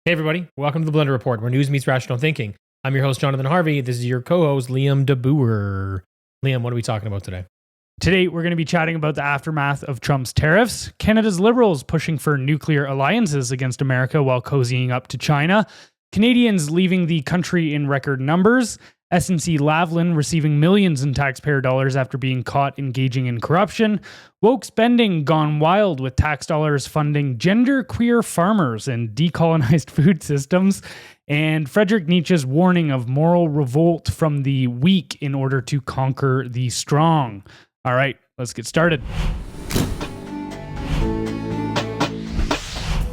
Hey everybody, welcome to the Blendr Report, where news meets rational thinking. I'm your host, Jonathan Harvey. This is your co-host, Liam DeBoer. Liam, what are we talking about today? Today, we're going to be chatting about the aftermath of Trump's tariffs, Canada's Liberals pushing for nuclear alliances against America while cozying up to China, Canadians leaving the country in record numbers, SNC-Lavalin receiving millions in taxpayer dollars after being caught engaging in corruption, woke spending gone wild with tax dollars funding genderqueer farmers and decolonized food systems, and Friedrich Nietzsche's warning of moral revolt from the weak in order to conquer the strong. All right, let's get started.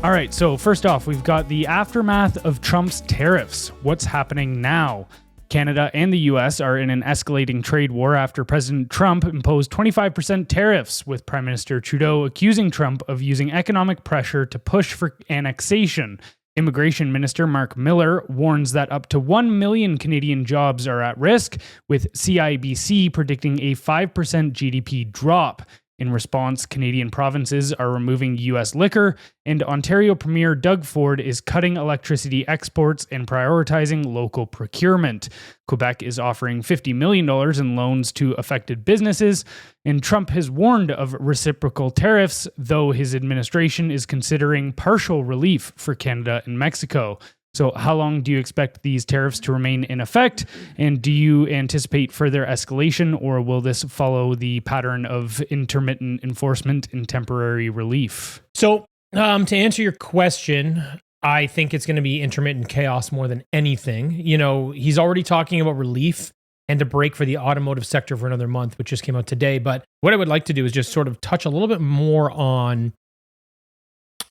All right, so first off, we've got the aftermath of Trump's tariffs. What's happening now? Canada and the US are in an escalating trade war after President Trump imposed 25% tariffs, with Prime Minister Trudeau accusing Trump of using economic pressure to push for annexation. Immigration Minister Mark Miller warns that up to 1 million Canadian jobs are at risk, with CIBC predicting a 5% GDP drop. In response, Canadian provinces are removing U.S. liquor, and Ontario Premier Doug Ford is cutting electricity exports and prioritizing local procurement. Quebec is offering $50 million in loans to affected businesses, and Trump has warned of reciprocal tariffs, though his administration is considering partial relief for Canada and Mexico. So how long do you expect these tariffs to remain in effect? And do you anticipate further escalation, or will this follow the pattern of intermittent enforcement and temporary relief? So to answer your question, I think it's going to be intermittent chaos more than anything. You know, he's already talking about relief and a break for the automotive sector for another month, which just came out today. But what I would like to do is just sort of touch a little bit more on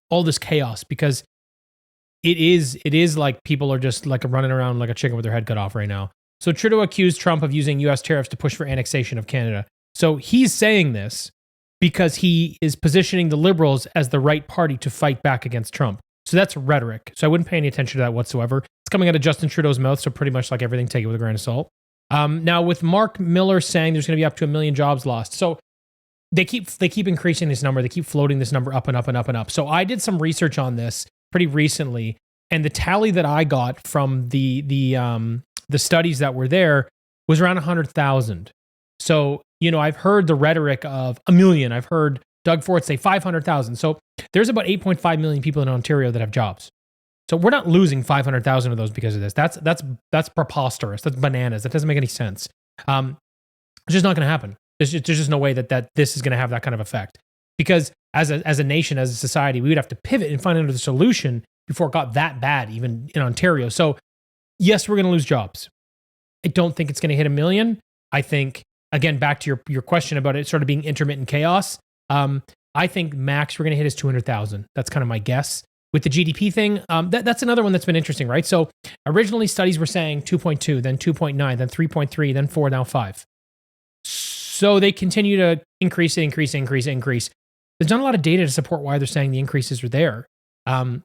all this chaos, because it is like people are just like running around like a chicken with their head cut off right now. So Trudeau accused Trump of using U.S. tariffs to push for annexation of Canada. So he's saying this because he is positioning the Liberals as the right party to fight back against Trump. So that's rhetoric. So I wouldn't pay any attention to that whatsoever. It's coming out of Justin Trudeau's mouth, so pretty much like everything, take it with a grain of salt. Now with Mark Miller saying there's going to be up to 1 million jobs lost. So they keep increasing this number. They keep floating this number up and up and up and up. So I did some research on this pretty recently, and the tally that I got from the studies that were there was around 100,000. So, you know, I've heard the rhetoric of 1 million. I've heard Doug Ford say 500,000. So there's about 8.5 million people in Ontario that have jobs. So we're not losing 500,000 of those because of this. That's preposterous. That's bananas. That doesn't make any sense. It's just not going to happen. There's just no way that this is going to have that kind of effect. Because as a nation, as a society, we would have to pivot and find another solution before it got that bad, even in Ontario. So yes, we're going to lose jobs. I don't think it's going to hit 1 million. I think, again, back to your question about it sort of being intermittent chaos, I think max we're going to hit is 200,000. That's kind of my guess. With the GDP thing, that's another one that's been interesting, right? So originally studies were saying 2.2, then 2.9, then 3.3, then 4, now 5. So they continue to increase. There's not a lot of data to support why they're saying the increases are there. And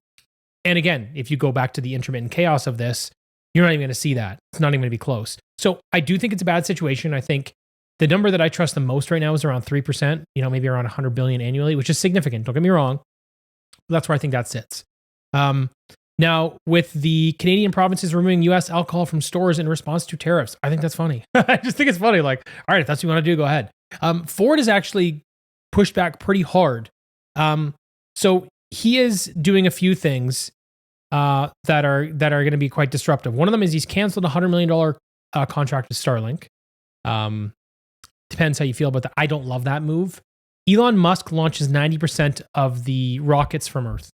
again, if you go back to the intermittent chaos of this, you're not even going to see that. It's not even going to be close. So I do think it's a bad situation. I think the number that I trust the most right now is around 3%, you know, maybe around 100 billion annually, which is significant. Don't get me wrong. That's where I think that sits. Now, with the Canadian provinces removing U.S. alcohol from stores in response to tariffs, I think that's funny. I just think it's funny. Like, all right, if that's what you want to do, go ahead. Ford is actually pushed back pretty hard. So he is doing a few things that are going to be quite disruptive. One of them is he's canceled a $100 million contract with Starlink. Depends how you feel about that. I don't love that move. Elon Musk launches 90% of the rockets from Earth.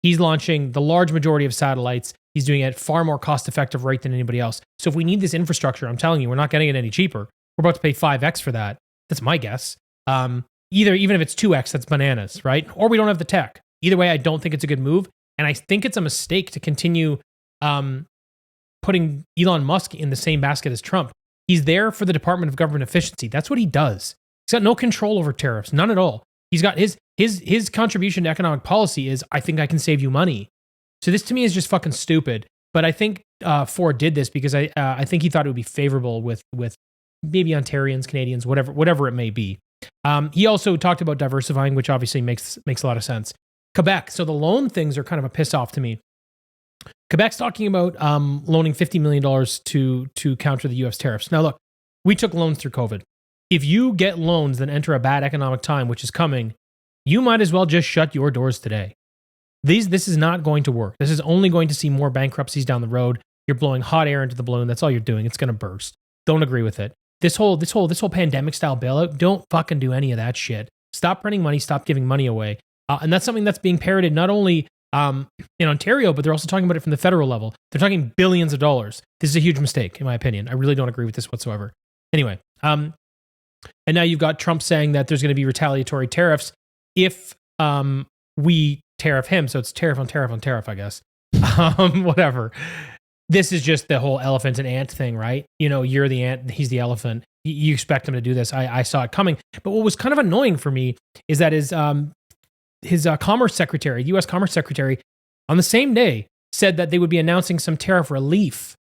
He's launching the large majority of satellites. He's doing it at far more cost-effective rate than anybody else. So if we need this infrastructure, I'm telling you, we're not getting it any cheaper. We're about to pay 5x for that. That's my guess. Even if it's 2x, that's bananas, right? Or we don't have the tech. Either way, I don't think it's a good move. And I think it's a mistake to continue putting Elon Musk in the same basket as Trump. He's there for the Department of Government Efficiency. That's what he does. He's got no control over tariffs, none at all. He's got his contribution to economic policy is, I think I can save you money. So this to me is just fucking stupid. But I think Ford did this because I think he thought it would be favorable with maybe Ontarians, Canadians, whatever it may be. He also talked about diversifying, which obviously makes a lot of sense. Quebec. So the loan things are kind of a piss off to me. Quebec's talking about loaning $50 million to counter the U.S. tariffs. Now, look, we took loans through COVID. If you get loans that enter a bad economic time, which is coming, you might as well just shut your doors today. This is not going to work. This is only going to see more bankruptcies down the road. You're blowing hot air into the balloon. That's all you're doing. It's going to burst. Don't agree with it. This whole pandemic style bailout, don't fucking do any of that shit. Stop printing money. Stop giving money away. And that's something that's being parroted not only in Ontario, but they're also talking about it from the federal level. They're talking billions of dollars. This is a huge mistake, in my opinion. I really don't agree with this whatsoever. Anyway, and now you've got Trump saying that there's going to be retaliatory tariffs if we tariff him. So it's tariff on tariff on tariff, I guess. Whatever. This is just the whole elephant and ant thing, right? You know, you're the ant, he's the elephant. You expect him to do this. I saw it coming. But what was kind of annoying for me is that his Commerce Secretary, U.S. Commerce Secretary, on the same day said that they would be announcing some tariff relief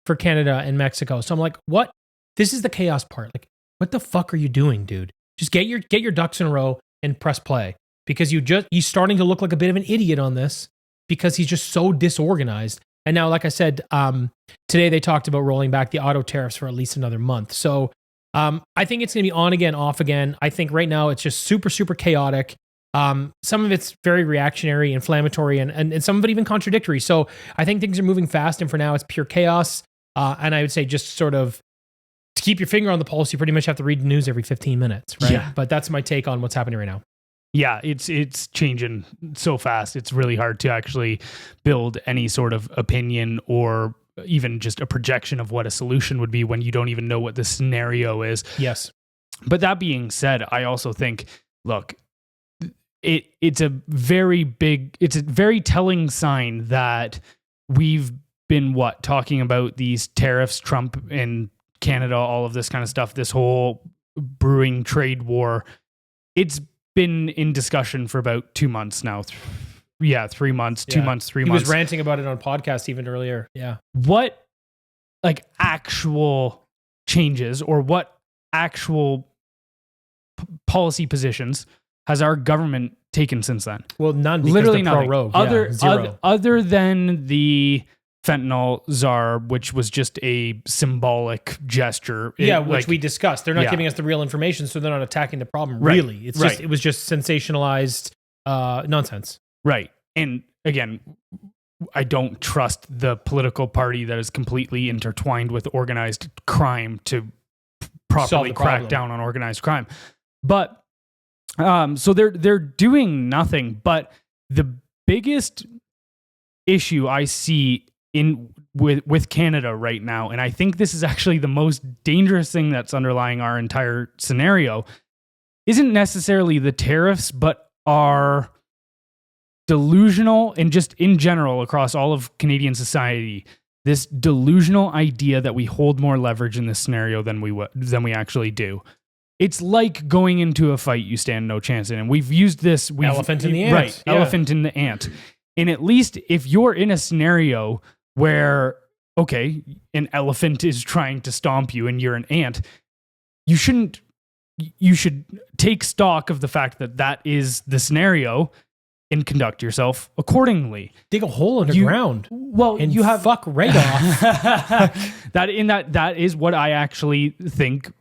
for Canada and Mexico. So I'm like, what? This is the chaos part. Like, what the fuck are you doing, dude? Just get your ducks in a row and press play, because he's starting to look like a bit of an idiot on this because he's just so disorganized. And now, like I said, today they talked about rolling back the auto tariffs for at least another month. So I think it's going to be on again, off again. I think right now it's just super, super chaotic. Some of it's very reactionary, inflammatory, and some of it even contradictory. So I think things are moving fast, and for now it's pure chaos. And I would say just sort of to keep your finger on the pulse, you pretty much have to read the news every 15 minutes, right? Yeah. But that's my take on what's happening right now. Yeah, it's changing so fast. It's really hard to actually build any sort of opinion or even just a projection of what a solution would be when you don't even know what the scenario is. Yes. But that being said, I also think, look, it's a very telling sign that we've been talking about these tariffs, Trump and Canada, all of this kind of stuff, this whole brewing trade war. It's been in discussion for about 2 months now. 3 months, 2 months, 3 months. He was ranting about it on podcast even earlier. Yeah. What actual changes or what actual policy positions has our government taken since then? Well, none. Because Literally they're nothing. pro-rogue. Zero. Other than the fentanyl czar, which was just a symbolic gesture. Which we discussed. They're not giving us the real information, so they're not attacking the problem. Right. Really, it was just sensationalized nonsense. Right. And again, I don't trust the political party that is completely intertwined with organized crime to properly crack down on organized crime. But so they're doing nothing. But the biggest issue I see with Canada right now, and I think this is actually the most dangerous thing that's underlying our entire scenario, isn't necessarily the tariffs, but our delusional, and just in general across all of Canadian society, this delusional idea that we hold more leverage in this scenario than we actually do. It's like going into a fight you stand no chance in, and we've used this. Elephant in the ant. Right, yeah. Elephant in the ant. And at least if you're in a scenario where, okay, an elephant is trying to stomp you and you're an ant, you should take stock of the fact that is the scenario and conduct yourself accordingly. Dig a hole underground. Well, and you have fuck right off. that is what I actually think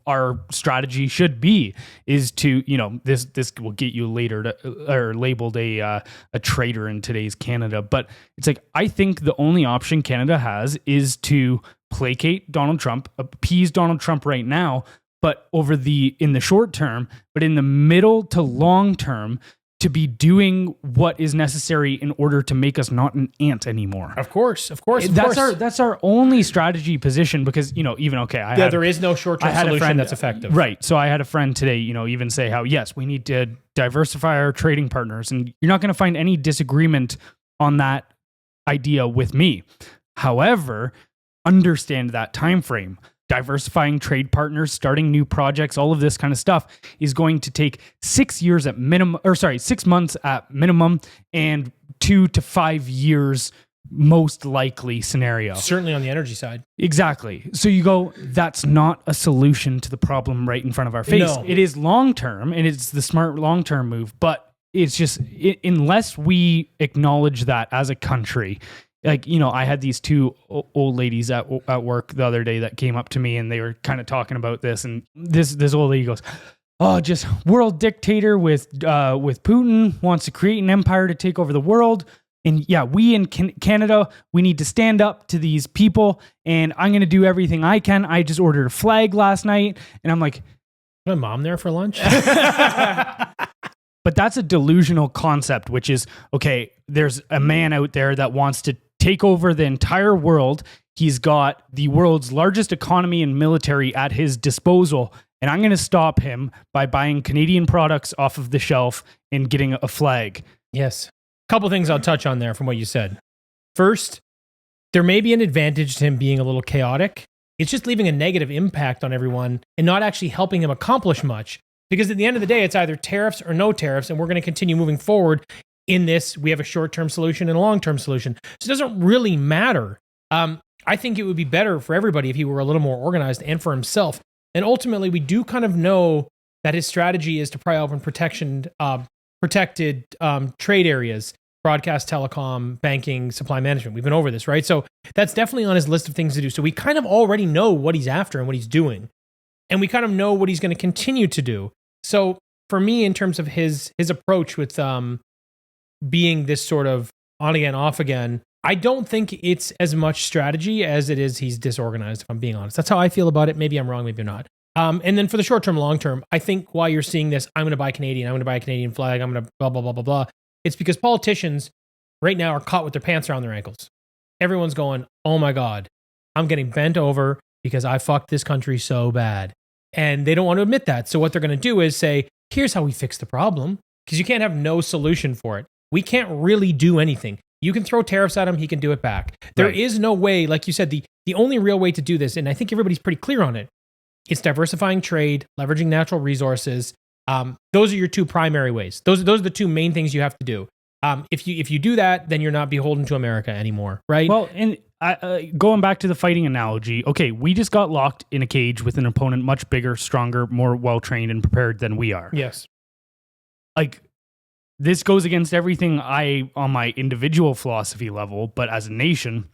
our strategy should be, is to, this will get you later or labeled a traitor in today's Canada. But it's like, I think the only option Canada has is to placate Donald Trump, appease Donald Trump right now, but in the short term, but in the middle to long term, to be doing what is necessary in order to make us not an ant anymore. Of course. That's our only strategy position, because, there is no short-term solution that's effective. Right. So I had a friend today, even say how, yes, we need to diversify our trading partners, and you're not going to find any disagreement on that idea with me. However, understand that time frame. Diversifying trade partners, starting new projects, all of this kind of stuff is going to take 6 months at minimum, and 2 to 5 years most likely scenario. Certainly on the energy side. Exactly. So you go, that's not a solution to the problem right in front of our face. No. It is long term, and it's the smart long term move, but it's just unless we acknowledge that as a country, like, you know, I had these two old ladies at work the other day that came up to me and they were kind of talking about this, and this old lady goes, "Oh, just world dictator with Putin wants to create an empire to take over the world. And yeah, we in Canada, we need to stand up to these people, and I'm going to do everything I can. I just ordered a flag last night." And I'm like, my mom there for lunch? but that's a delusional concept, which is, okay, there's a man out there that wants to take over the entire world. He's got the world's largest economy and military at his disposal, and I'm going to stop him by buying Canadian products off of the shelf and getting a flag. Yes. Couple things I'll touch on there from what you said. First, there may be an advantage to him being a little chaotic. It's just leaving a negative impact on everyone and not actually helping him accomplish much. Because at the end of the day, it's either tariffs or no tariffs, and we're going to continue moving forward in this. We have a short-term solution and a long-term solution. So it doesn't really matter. I think it would be better for everybody if he were a little more organized, and for himself. And ultimately, we do kind of know that his strategy is to pry open protected trade areas, broadcast, telecom, banking, supply management. We've been over this, right? So that's definitely on his list of things to do. So we kind of already know what he's after and what he's doing. And we kind of know what he's going to continue to do. So for me, in terms of his approach with being this sort of on again, off again, I don't think it's as much strategy as it is he's disorganized, if I'm being honest. That's how I feel about it. Maybe I'm wrong, maybe I'm not. And then for the short term, long term, I think while you're seeing this, I'm going to buy Canadian, I'm going to buy a Canadian flag, I'm going to blah, blah, blah, blah, blah. It's because politicians right now are caught with their pants around their ankles. Everyone's going, oh my God, I'm getting bent over because I fucked this country so bad. And they don't want to admit that. So what they're going to do is say, here's how we fix the problem. Because you can't have no solution for it. We can't really do anything. You can throw tariffs at him, he can do it back. There is no way, like you said, the only real way to do this, and I think everybody's pretty clear on it, it's diversifying trade, leveraging natural resources. Those are your two primary ways. Those are the two main things you have to do. If you do that, then you're not beholden to America anymore, right? Well, and going back to the fighting analogy, okay, we just got locked in a cage with an opponent much bigger, stronger, more well-trained and prepared than we are. Yes. Like, this goes against everything on my individual philosophy level, but as a nation,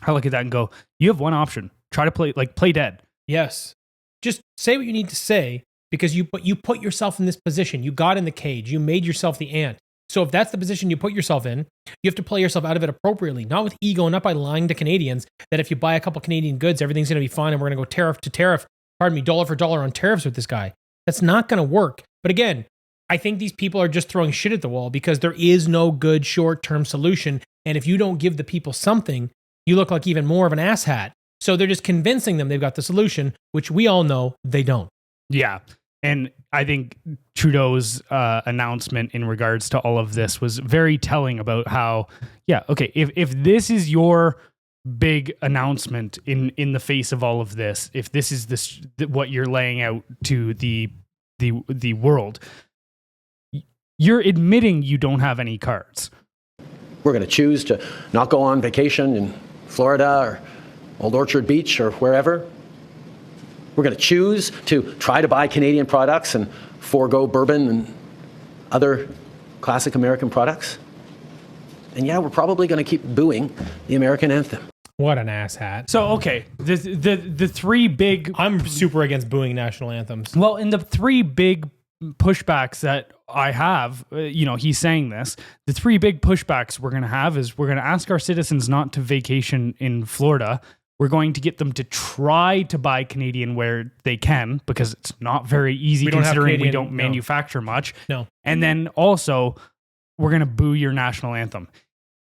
I look at that and go, you have one option. Try to play dead. Yes. Just say what you need to say, because you put yourself in this position. You got in the cage. You made yourself the ant. So if that's the position you put yourself in, you have to play yourself out of it appropriately, not with ego, not by lying to Canadians that if you buy a couple Canadian goods, everything's going to be fine and we're going to go tariff to tariff, dollar for dollar on tariffs with this guy. That's not going to work. But again, I think these people are just throwing shit at the wall because there is no good short-term solution. And if you don't give the people something, you look like even more of an asshat. So they're just convincing them they've got the solution, which we all know they don't. Yeah. And I think Trudeau's announcement in regards to all of this was very telling about how, yeah, okay, if this is your big announcement in the face of all of this, if this is what you're laying out to the world, you're admitting you don't have any cards. We're going to choose to not go on vacation in Florida or Old Orchard Beach or wherever. We're going to choose to try to buy Canadian products and forego bourbon and other classic American products. And yeah, we're probably going to keep booing the American anthem. What an asshat. So, okay, the three big... I'm super against booing national anthems. Well, in the three big pushbacks that I have, he's saying this, the three big pushbacks we're going to have is we're going to ask our citizens not to vacation in Florida. We're going to get them to try to buy Canadian where they can, because it's not very easy considering we don't manufacture much. No. And then also, we're going to boo your national anthem.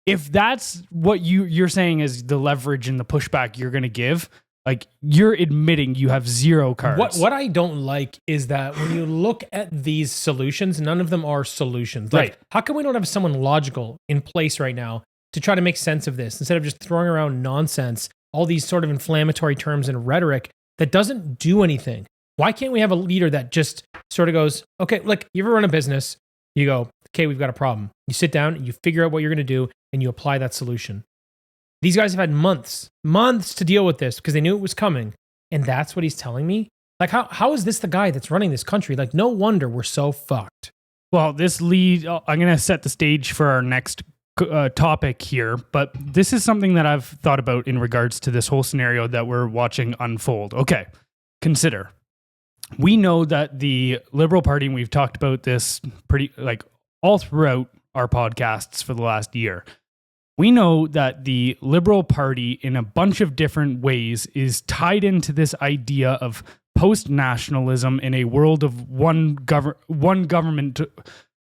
If that's what you're saying is the leverage and the pushback you're going to give, like, you're admitting you have zero cards. What I don't like is that when you look at these solutions, none of them are solutions. Like, right. How come we don't have someone logical in place right now to try to make sense of this instead of just throwing around nonsense, all these sort of inflammatory terms and rhetoric that doesn't do anything? Why can't we have a leader that just sort of goes, okay, look, you ever run a business, you go, okay, we've got a problem. You sit down and you figure out what you're going to do and you apply that solution. These guys have had months to deal with this because they knew it was coming. And that's what he's telling me? Like, how is this the guy that's running this country? Like, no wonder we're so fucked. Well, I'm going to set the stage for our next topic here, but this is something that I've thought about in regards to this whole scenario that we're watching unfold. Okay, consider. We know that the Liberal Party, and we've talked about this pretty all throughout our podcasts for the last year. We know that the Liberal Party, in a bunch of different ways, is tied into this idea of post-nationalism in a world of one government,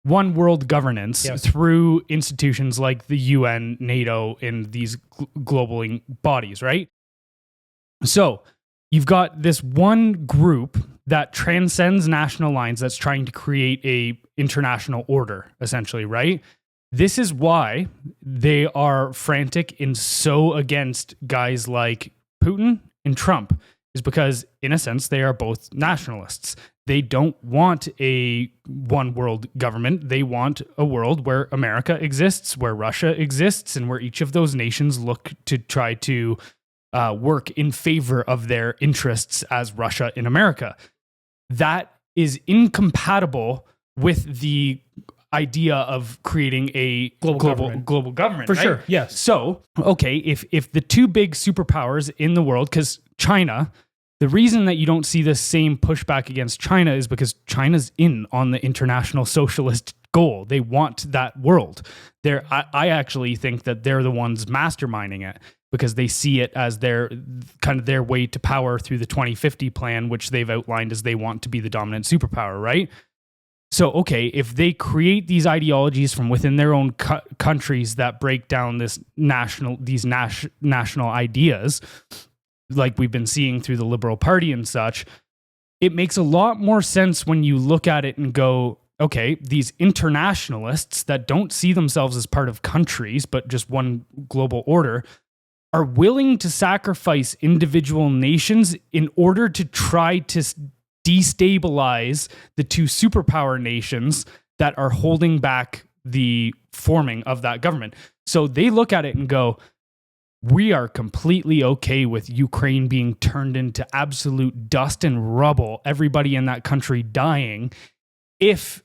one world governance through institutions like the UN, NATO, and these global bodies, right? So you've got this one group that transcends national lines that's trying to create a international order, essentially, right? This is why they are frantic and so against guys like Putin and Trump, is because, in a sense, they are both nationalists. They don't want a one world government. They want a world where America exists, where Russia exists, and where each of those nations look to try to work in favor of their interests as Russia in America. That is incompatible with the idea of creating a global government. For right? sure, yes. So, okay, if the two big superpowers in the world, because China, the reason that you don't see the same pushback against China is because China's in on the international socialist goal. They want that world. I actually think that they're the ones masterminding it, because they see it as their way to power through the 2050 plan, which they've outlined as they want to be the dominant superpower, right? So, okay, if they create these ideologies from within their own countries that break down these national ideas, like we've been seeing through the Liberal Party and such, it makes a lot more sense when you look at it and go, okay, these internationalists that don't see themselves as part of countries, but just one global order, are willing to sacrifice individual nations in order to try to destabilize the two superpower nations that are holding back the forming of that government. So they look at it and go, we are completely okay with Ukraine being turned into absolute dust and rubble, everybody in that country dying, if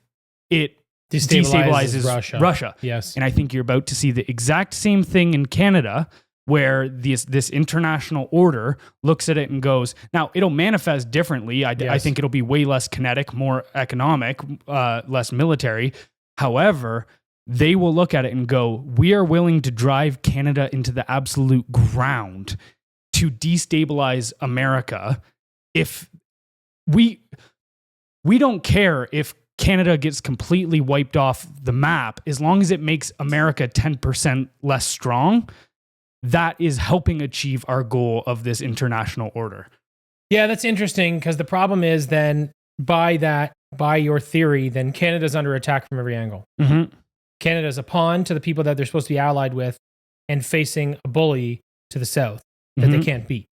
it destabilizes Russia. Yes. And I think you're about to see the exact same thing in Canada, where this international order looks at it and goes, now it'll manifest differently. I think it'll be way less kinetic, more economic, less military. However, they will look at it and go, we are willing to drive Canada into the absolute ground to destabilize America. If we don't care if Canada gets completely wiped off the map, as long as it makes America 10% less strong, that is helping achieve our goal of this international order. Yeah, that's interesting, because the problem is then by your theory, then Canada's under attack from every angle. Mm-hmm. Canada's a pawn to the people that they're supposed to be allied with and facing a bully to the south that they can't beat,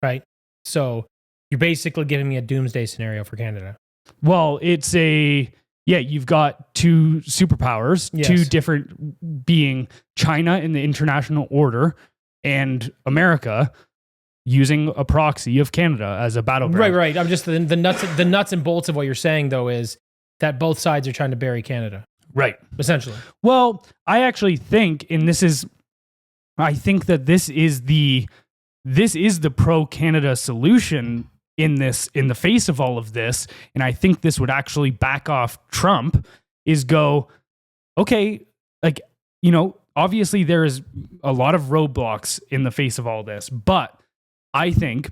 right? So you're basically giving me a doomsday scenario for Canada. Well, it's you've got two superpowers, two different, being China in the international order and America using a proxy of Canada as a battleground. Right. I'm just the nuts and bolts of what you're saying, though, is that both sides are trying to bury Canada. Right. Essentially. Well, I actually think, I think that this is the pro-Canada solution in the face of all of this, and I think this would actually back off Trump, is go, okay, obviously there is a lot of roadblocks in the face of all this, but I think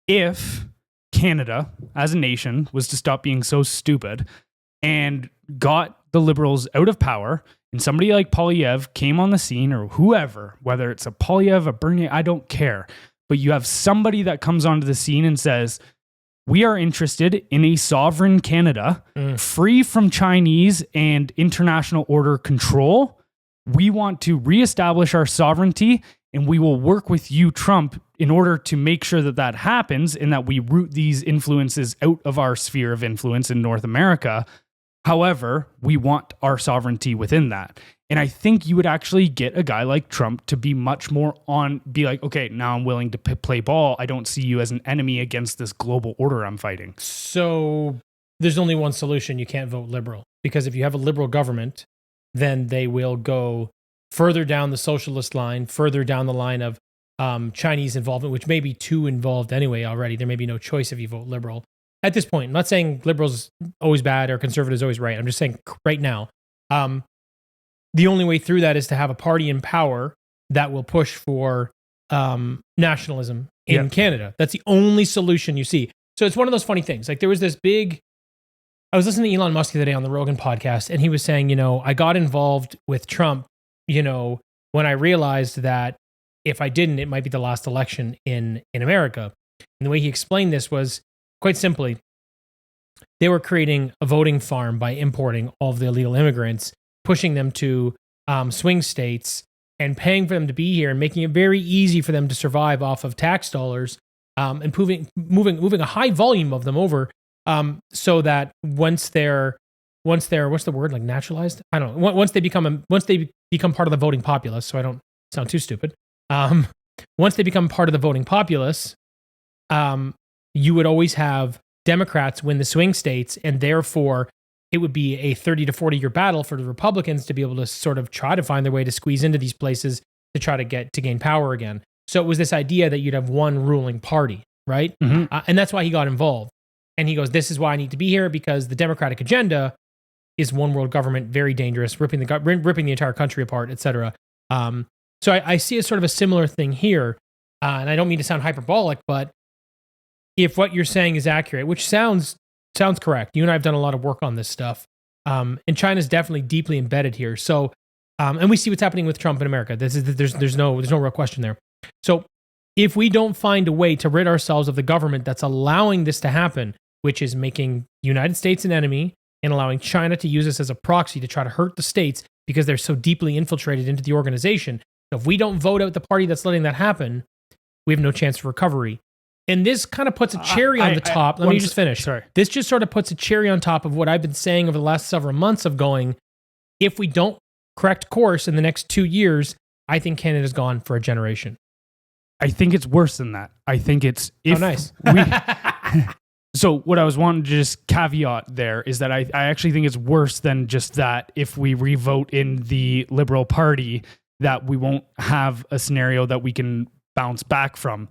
if Canada as a nation was to stop being so stupid and got the Liberals out of power, and somebody like Poilievre came on the scene, or whoever, whether it's a Poilievre, a Bernier, I don't care, but you have somebody that comes onto the scene and says, we are interested in a sovereign Canada, free from Chinese and international order control. We want to reestablish our sovereignty, and we will work with you, Trump, in order to make sure that that happens and that we root these influences out of our sphere of influence in North America. However, we want our sovereignty within that. And I think you would actually get a guy like Trump to be much more be like, okay, now I'm willing to play ball. I don't see you as an enemy against this global order I'm fighting. So there's only one solution. You can't vote Liberal, because if you have a Liberal government, then they will go further down the socialist line, further down the line of Chinese involvement, which may be too involved anyway already. There may be no choice if you vote Liberal. At this point, I'm not saying Liberals always bad or Conservatives always right. I'm just saying right now, the only way through that is to have a party in power that will push for nationalism in Canada. That's the only solution you see. So it's one of those funny things. Like, there was this big, I was listening to Elon Musk the other day on the Rogan podcast, and he was saying, I got involved with Trump, when I realized that if I didn't, it might be the last election in America. And the way he explained this was quite simply, they were creating a voting farm by importing all of the illegal immigrants, pushing them to swing states and paying for them to be here and making it very easy for them to survive off of tax dollars, and moving a high volume of them over, so that once they're what's the word, like naturalized? I don't know. Once they become part of the voting populace, so I don't sound too stupid. Once they become part of the voting populace, you would always have Democrats win the swing states, and therefore it would be a 30 to 40 year battle for the Republicans to be able to sort of try to find their way to squeeze into these places to try to gain power again. So it was this idea that you'd have one ruling party, right? Mm-hmm. And that's why he got involved. And he goes, this is why I need to be here, because the Democratic agenda is one world government, very dangerous, ripping the entire country apart, etc. So I see a sort of a similar thing here. And I don't mean to sound hyperbolic, but if what you're saying is accurate, which sounds correct, you and I have done a lot of work on this stuff, and China's definitely deeply embedded here. So, and we see what's happening with Trump in America. There's no real question there. So, if we don't find a way to rid ourselves of the government that's allowing this to happen, which is making the United States an enemy and allowing China to use us as a proxy to try to hurt the states because they're so deeply infiltrated into the organization, if we don't vote out the party that's letting that happen, we have no chance for recovery. And this kind of puts a cherry on the top. Let me just finish. Sorry. This just sort of puts a cherry on top of what I've been saying over the last several months of going, if we don't correct course in the next 2 years, I think Canada's gone for a generation. I think it's worse than that. I think it's... nice. So what I was wanting to just caveat there is that I actually think it's worse than just that if we revote in the Liberal Party, that we won't have a scenario that we can bounce back from.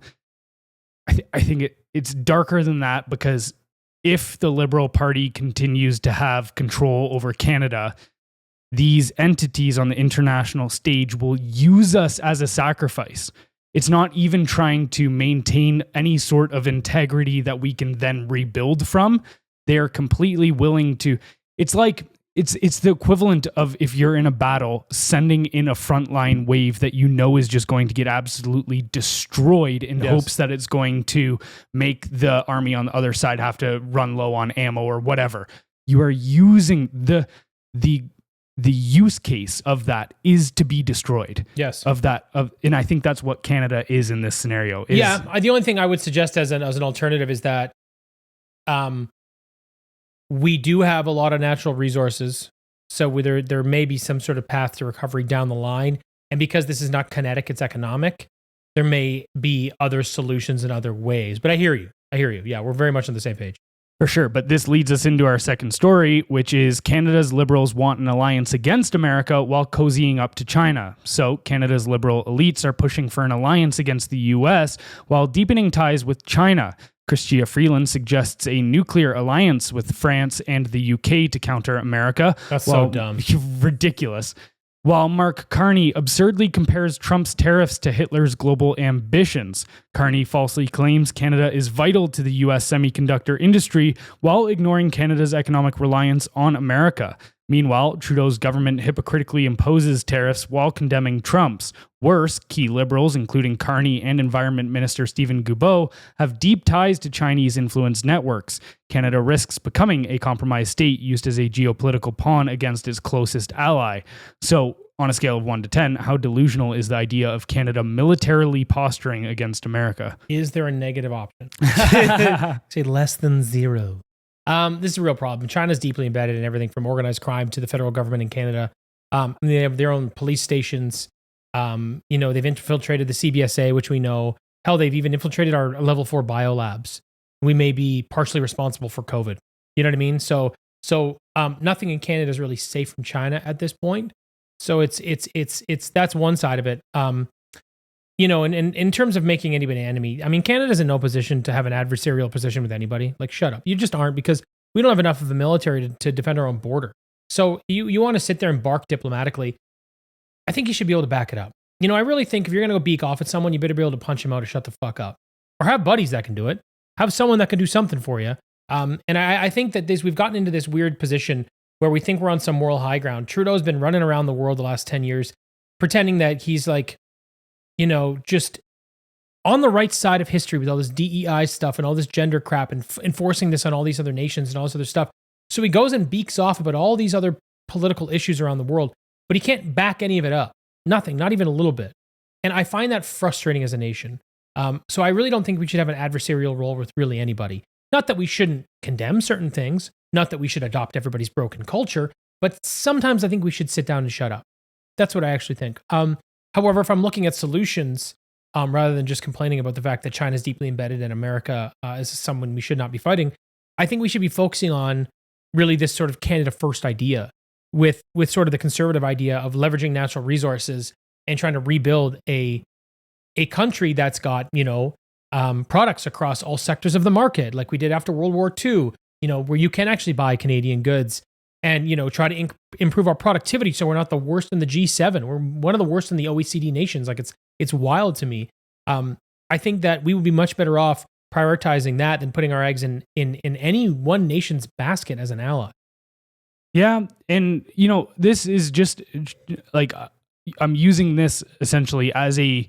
I think it's darker than that, because if the Liberal Party continues to have control over Canada, these entities on the international stage will use us as a sacrifice. It's not even trying to maintain any sort of integrity that we can then rebuild from. They're completely willing to. It's like it's the equivalent of, if you're in a battle, sending in a frontline wave that you know is just going to get absolutely destroyed in hopes that it's going to make the army on the other side have to run low on ammo or whatever. You are using the use case of that is to be destroyed. Yes. And I think that's what Canada is in this scenario. The only thing I would suggest as an alternative is that we do have a lot of natural resources, so there may be some sort of path to recovery down the line. And because this is not kinetic, it's economic, there may be other solutions in other ways. But I hear you. Yeah, we're very much on the same page. For sure. But this leads us into our second story, which is Canada's Liberals want an alliance against America while cozying up to China. So Canada's Liberal elites are pushing for an alliance against the US while deepening ties with China. Chrystia Freeland suggests a nuclear alliance with France and the UK to counter America. That's so dumb. Ridiculous. While Mark Carney absurdly compares Trump's tariffs to Hitler's global ambitions. Carney falsely claims Canada is vital to the US semiconductor industry while ignoring Canada's economic reliance on America. Meanwhile, Trudeau's government hypocritically imposes tariffs while condemning Trump's. Worse, key Liberals, including Carney and Environment Minister Stephen Guilbeault, have deep ties to Chinese-influenced networks. Canada risks becoming a compromised state used as a geopolitical pawn against its closest ally. So, on a scale of 1 to 10, how delusional is the idea of Canada militarily posturing against America? Is there a negative option? Say less than 0. This is a real problem. China's deeply embedded in everything from organized crime to the federal government in Canada. They have their own police stations. They've infiltrated the CBSA, which we know. Hell, they've even infiltrated our level 4 biolabs. We may be partially responsible for COVID. You know what I mean? So nothing in Canada is really safe from China at this point. So it's that's one side of it. You know, and in terms of making anybody an enemy, I mean, Canada's in no position to have an adversarial position with anybody. Like, shut up. You just aren't, because we don't have enough of a military to defend our own border. So you want to sit there and bark diplomatically. I think you should be able to back it up. You know, I really think if you're going to go beak off at someone, you better be able to punch him out or shut the fuck up. Or have buddies that can do it. Have someone that can do something for you. And I think that we've gotten into this weird position where we think we're on some moral high ground. Trudeau's been running around the world the last 10 years, pretending that he's like, you know, just on the right side of history with all this DEI stuff and all this gender crap and enforcing this on all these other nations and all this other stuff. So he goes and beaks off about all these other political issues around the world, but he can't back any of it up. Nothing, not even a little bit. And I find that frustrating as a nation. So I really don't think we should have an adversarial role with really anybody. Not that we shouldn't condemn certain things, not that we should adopt everybody's broken culture, but sometimes I think we should sit down and shut up. That's what I actually think. However, if I'm looking at solutions, rather than just complaining about the fact that China is deeply embedded in America is someone we should not be fighting, I think we should be focusing on really this sort of Canada first idea with sort of the conservative idea of leveraging natural resources and trying to rebuild a country that's got, you know, products across all sectors of the market, like we did after World War II, you know, where you can actually buy Canadian goods and, you know, try to improve our productivity so we're not the worst in the G7. We're one of the worst in the OECD nations. Like, it's wild to me. I think that we would be much better off prioritizing that than putting our eggs in any one nation's basket as an ally. Yeah. And, you know, this is just like, I'm using this essentially as a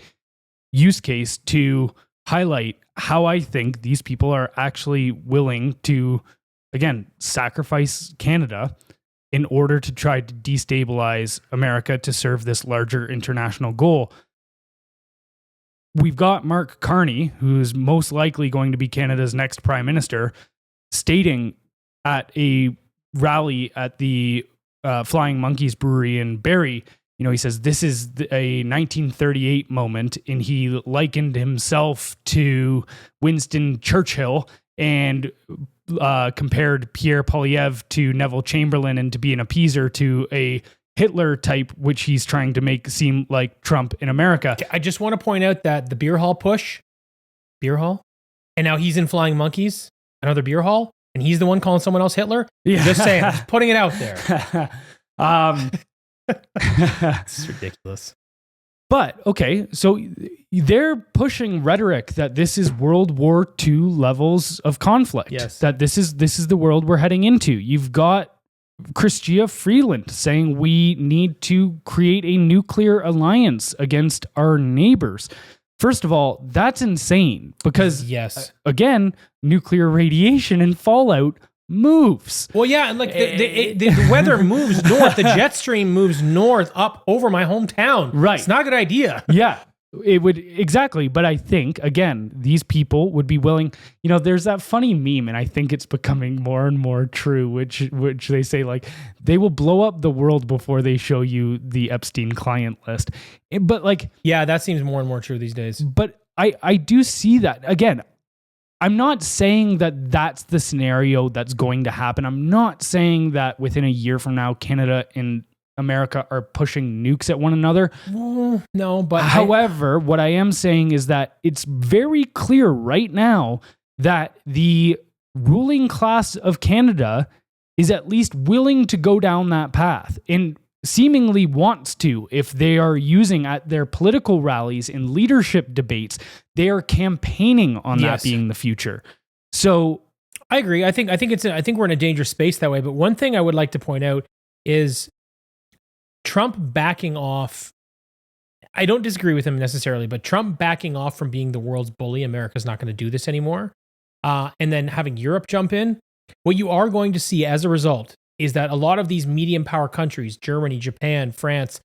use case to highlight how I think these people are actually willing to, again, sacrifice Canada in order to try to destabilize America to serve this larger international goal. We've got Mark Carney, who's most likely going to be Canada's next prime minister, stating at a rally at the Flying Monkeys Brewery in Barrie, you know, he says this is a 1938 moment, and he likened himself to Winston Churchill and compared Pierre Poilievre to Neville Chamberlain and to be an appeaser to a Hitler type, which he's trying to make seem like Trump in America. I just want to point out that the beer hall, and now he's in Flying Monkeys, another beer hall, and he's the one calling someone else Hitler. Yeah. Just saying, just putting it out there. It's ridiculous. But okay, so they're pushing rhetoric that this is World War II levels of conflict. Yes. That this is the world we're heading into. You've got Chrystia Freeland saying we need to create a nuclear alliance against our neighbors. First of all, that's insane because, yes, again, nuclear radiation and fallout moves. Well, yeah, and like the weather moves north. The jet stream moves north up over my hometown. Right. It's not a good idea. Yeah, it would exactly. But I think, again, these people would be willing, you know, there's that funny meme, and I think it's becoming more and more true, which they say, like, they will blow up the world before they show you the Epstein client list. But like, yeah, that seems more and more true these days. But I do see that. Again, I'm not saying that that's the scenario that's going to happen. I'm not saying that within a year from now, Canada and America are pushing nukes at one another. No, but however, what I am saying is that it's very clear right now that the ruling class of Canada is at least willing to go down that path and seemingly wants to. If they are using at their political rallies and leadership debates, they are campaigning on that being the future. So I agree. I think we're in a dangerous space that way. But one thing I would like to point out is Trump backing off. I don't disagree with him necessarily, but Trump backing off from being the world's bully. America's not going to do this anymore. And then having Europe jump in. What you are going to see as a result is that a lot of these medium power countries, Germany, Japan, France,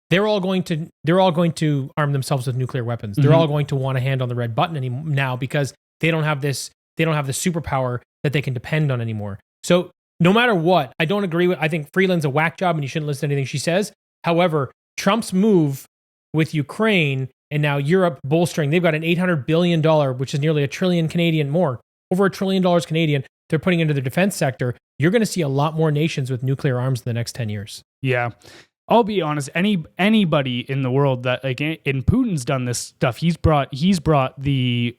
they're all going to arm themselves with nuclear weapons. They're all going to want a hand on the red button now because they don't have the superpower that they can depend on anymore. So no matter what, I don't agree with, I think Freeland's a whack job and you shouldn't listen to anything she says. However, Trump's move with Ukraine and now Europe bolstering, they've got an $800 billion, which is nearly $1 trillion Canadian more, over $1 trillion Canadian they're putting into the defense sector, you're going to see a lot more nations with nuclear arms in the next 10 years. Yeah. I'll be honest, anybody in the world that, like, and Putin's done this stuff. He's brought the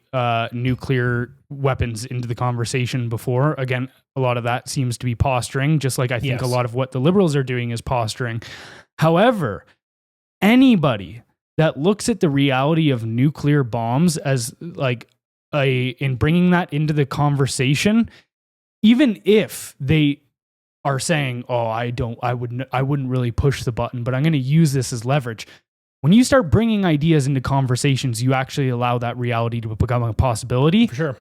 nuclear weapons into the conversation before. Again, a lot of that seems to be posturing, just like I think a lot of what the liberals are doing is posturing. However, anybody that looks at the reality of nuclear bombs as like in bringing that into the conversation, even if they are saying, "Oh, I wouldn't really push the button, but I'm going to use this as leverage." When you start bringing ideas into conversations, you actually allow that reality to become a possibility. For sure.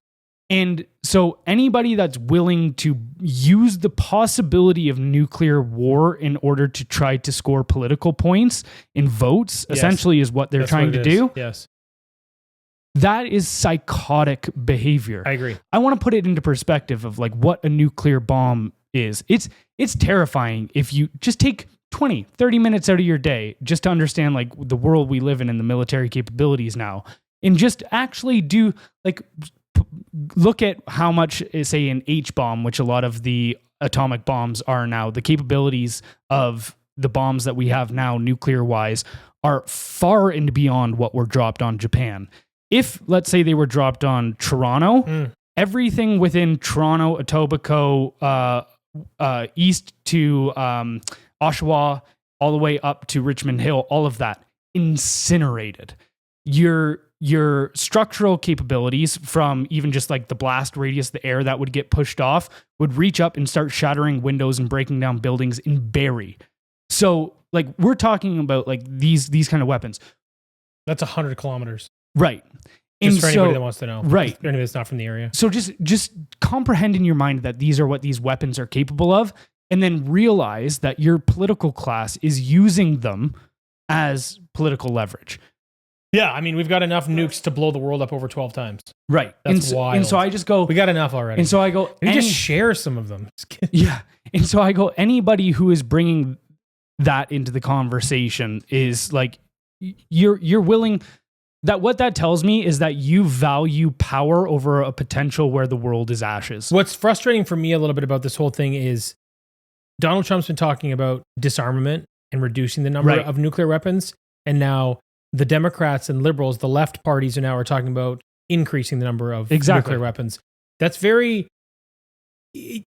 And so anybody that's willing to use the possibility of nuclear war in order to try to score political points in votes, essentially is what they're trying to do. Yes. That is psychotic behavior. I agree. I want to put it into perspective of like what a nuclear bomb is. It's terrifying if you just take 20, 30 minutes out of your day just to understand like the world we live in and the military capabilities now, and just actually do like look at how much, say, an H-bomb, which a lot of the atomic bombs are now, the capabilities of the bombs that we have now nuclear-wise are far and beyond what were dropped on Japan. If, let's say, they were dropped on Toronto, everything within Toronto, Etobicoke, east to Oshawa, all the way up to Richmond Hill, all of that incinerated. Your structural capabilities from even just like the blast radius, the air that would get pushed off would reach up and start shattering windows and breaking down buildings and bury. So like we're talking about like these kind of weapons. That's 100 kilometers. Right. Just for anybody that wants to know. Right. For anybody that's not from the area. So just comprehend in your mind that these are what these weapons are capable of, and then realize that your political class is using them as political leverage. Yeah, I mean, we've got enough nukes to blow the world up over 12 times. Right. That's wild. And so I just go... We got enough already. And so I go... Maybe just share some of them. Yeah. And so I go, anybody who is bringing that into the conversation is like, you're willing... That what that tells me is that you value power over a potential where the world is ashes. What's frustrating for me a little bit about this whole thing is Donald Trump's been talking about disarmament and reducing the number of nuclear weapons. And now the Democrats and liberals, the left parties are talking about increasing the number of nuclear weapons. That's very...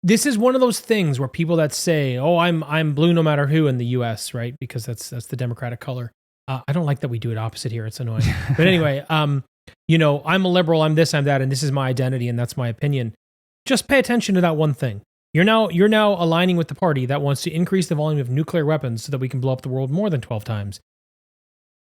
This is one of those things where people that say, "Oh, I'm blue no matter who" in the US, right? Because that's the Democratic color. I don't like that we do it opposite here. It's annoying. But anyway, you know, I'm a liberal, I'm this, I'm that, and this is my identity, and that's my opinion. Just pay attention to that one thing. You're now aligning with the party that wants to increase the volume of nuclear weapons so that we can blow up the world more than 12 times.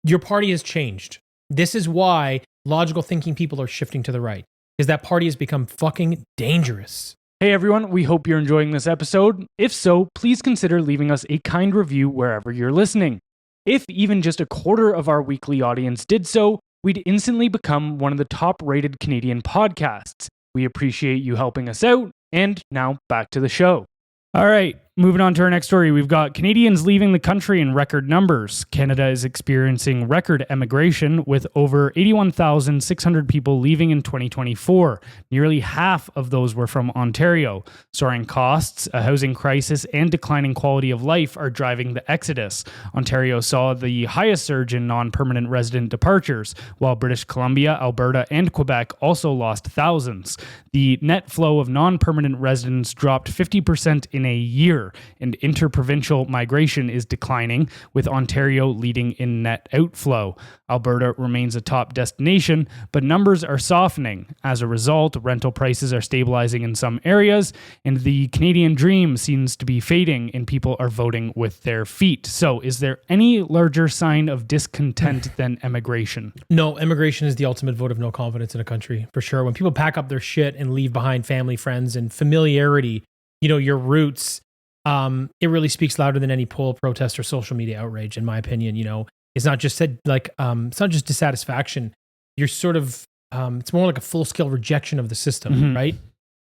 Your party has changed. This is why logical thinking people are shifting to the right, because that party has become fucking dangerous. Hey everyone, we hope you're enjoying this episode. If so, please consider leaving us a kind review wherever you're listening. If even just a quarter of our weekly audience did so, we'd instantly become one of the top-rated Canadian podcasts. We appreciate you helping us out, and now back to the show. All right, moving on to our next story. We've got Canadians leaving the country in record numbers. Canada is experiencing record emigration with over 81,600 people leaving in 2024. Nearly half of those were from Ontario. Soaring costs, a housing crisis, and declining quality of life are driving the exodus. Ontario saw the highest surge in non-permanent resident departures, while British Columbia, Alberta, and Quebec also lost thousands. The net flow of non-permanent residents dropped 50% in a year, and interprovincial migration is declining, with Ontario leading in net outflow. Alberta remains a top destination, but numbers are softening. As a result, rental prices are stabilizing in some areas, and the Canadian dream seems to be fading, and people are voting with their feet. So, is there any larger sign of discontent than emigration? No, immigration is the ultimate vote of no confidence in a country, for sure. When people pack up their shit and leave behind family, friends, and familiarity, you know, your roots, it really speaks louder than any poll, protest, or social media outrage, in my opinion. You know, it's not just said like, it's not just dissatisfaction. You're sort of, it's more like a full-scale rejection of the system, right?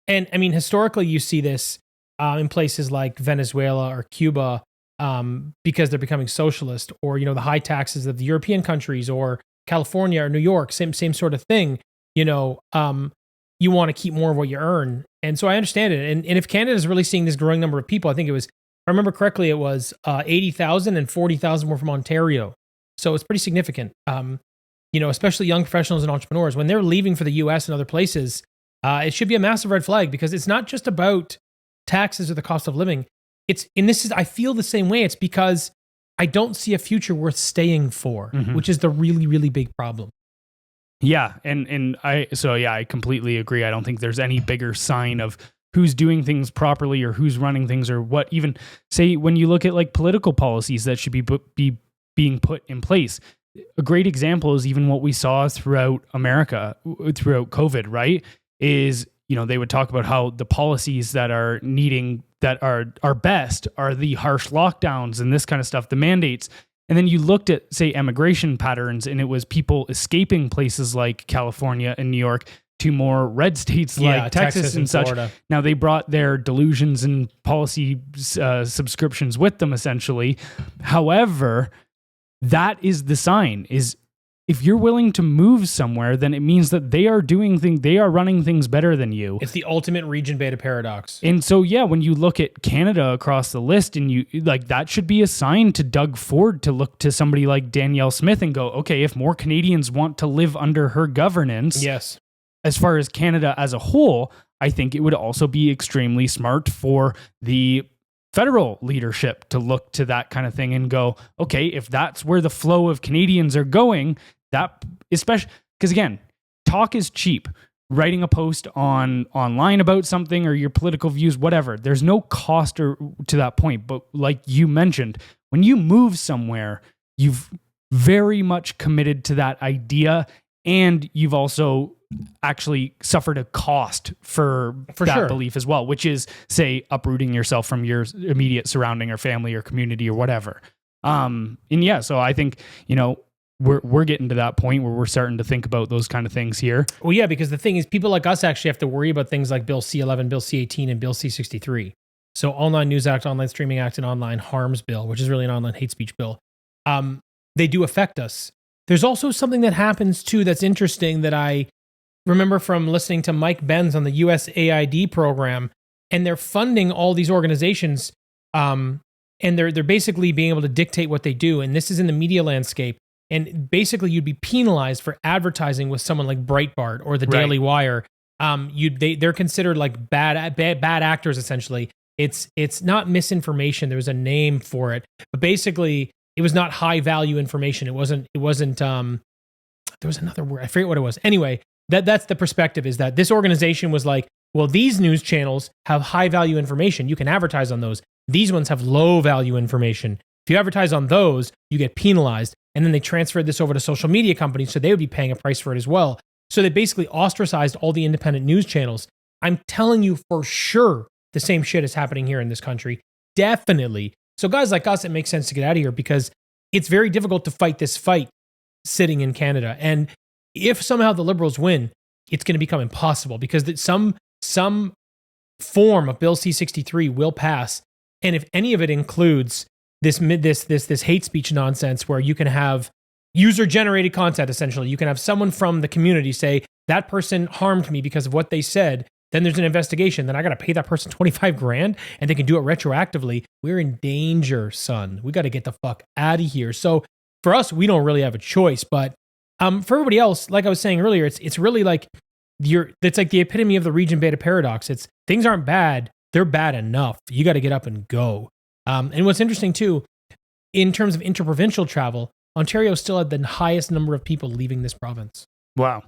And I mean, historically, you see this in places like Venezuela or Cuba because they're becoming socialist, or, you know, the high taxes of the European countries, or California or New York, same sort of thing. You know, you want to keep more of what you earn. And so I understand it. And if Canada is really seeing this growing number of people, I think it was, if I remember correctly, it was 80,000 and 40,000 were from Ontario. So it's pretty significant. Especially young professionals and entrepreneurs, when they're leaving for the US and other places, it should be a massive red flag, because it's not just about taxes or the cost of living. I feel the same way. It's because I don't see a future worth staying for, which is the really, really big problem. Yeah. And I completely agree. I don't think there's any bigger sign of who's doing things properly or who's running things, or what, even say when you look at like political policies that should be being put in place. A great example is even what we saw throughout America, throughout COVID, right? Is, they would talk about how the policies that are best are the harsh lockdowns and this kind of stuff, the mandates. And then you looked at, say, immigration patterns, and it was people escaping places like California and New York to more red states like Texas and such. Florida. Now, they brought their delusions and policy subscriptions with them, essentially. However, that is the sign, is if you're willing to move somewhere, then it means that they are running things better than you. It's the ultimate region beta paradox. And so, when you look at Canada across the list, and you like, that should be a sign to Doug Ford to look to somebody like Danielle Smith and go, okay, if more Canadians want to live under her governance, yes, as far as Canada as a whole, I think it would also be extremely smart for the federal leadership to look to that kind of thing and go, okay, if that's where the flow of Canadians are going, that especially because, again, talk is cheap. Writing a post online about something or your political views, whatever, there's no cost to that point. But like you mentioned, when you move somewhere, you've very much committed to that idea, and you've also actually suffered a cost for that belief as well, which is, say, uprooting yourself from your immediate surrounding or family or community or whatever. So I think, we're getting to that point where we're starting to think about those kind of things here. Well, yeah, because the thing is, people like us actually have to worry about things like Bill C-11, Bill C-18, and Bill C-63. So Online News Act, Online Streaming Act, and Online Harms Bill, which is really an online hate speech bill. They do affect us. There's also something that happens too that's interesting that I remember from listening to Mike Benz on the USAID program, and they're funding all these organizations, and they're basically being able to dictate what they do. And this is in the media landscape. And basically, you'd be penalized for advertising with someone like Breitbart or the Daily Wire. They're considered like bad actors. Essentially, it's not misinformation. There's a name for it, but basically, it was not high value information. It wasn't. There was another word. I forget what it was. Anyway, that's the perspective. Is that this organization was like, well, these news channels have high value information. You can advertise on those. These ones have low value information. If you advertise on those, you get penalized. And then they transferred this over to social media companies, so they would be paying a price for it as well. So they basically ostracized all the independent news channels. I'm telling you for sure the same shit is happening here in this country. Definitely. So guys like us, it makes sense to get out of here, because it's very difficult to fight this fight sitting in Canada. And if somehow the Liberals win, it's going to become impossible, because some form of Bill C-63 will pass. And if any of it includes this hate speech nonsense, where you can have user-generated content, essentially. You can have someone from the community say, that person harmed me because of what they said. Then there's an investigation. Then I got to pay that person $25,000, and they can do it retroactively. We're in danger, son. We got to get the fuck out of here. So for us, we don't really have a choice. But for everybody else, like I was saying earlier, it's really like it's like the epitome of the region beta paradox. It's things aren't bad. They're bad enough. You got to get up and go. And what's interesting too, in terms of interprovincial travel, Ontario still had the highest number of people leaving this province. Wow.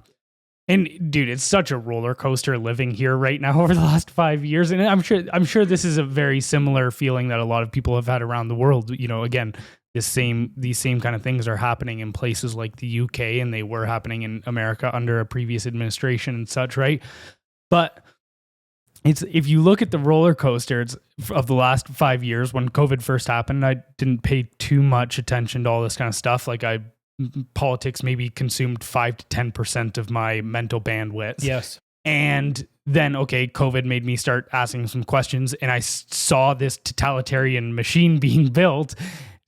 And dude, it's such a roller coaster living here right now over the last 5 years. And I'm sure this is a very similar feeling that a lot of people have had around the world. Again, these same kind of things are happening in places like the UK, and they were happening in America under a previous administration and such, right? But if you look at the roller coaster of the last 5 years, when COVID first happened, I didn't pay too much attention to all this kind of stuff. Like politics maybe consumed 5 to 10% of my mental bandwidth. Yes. And then, COVID made me start asking some questions, and I saw this totalitarian machine being built,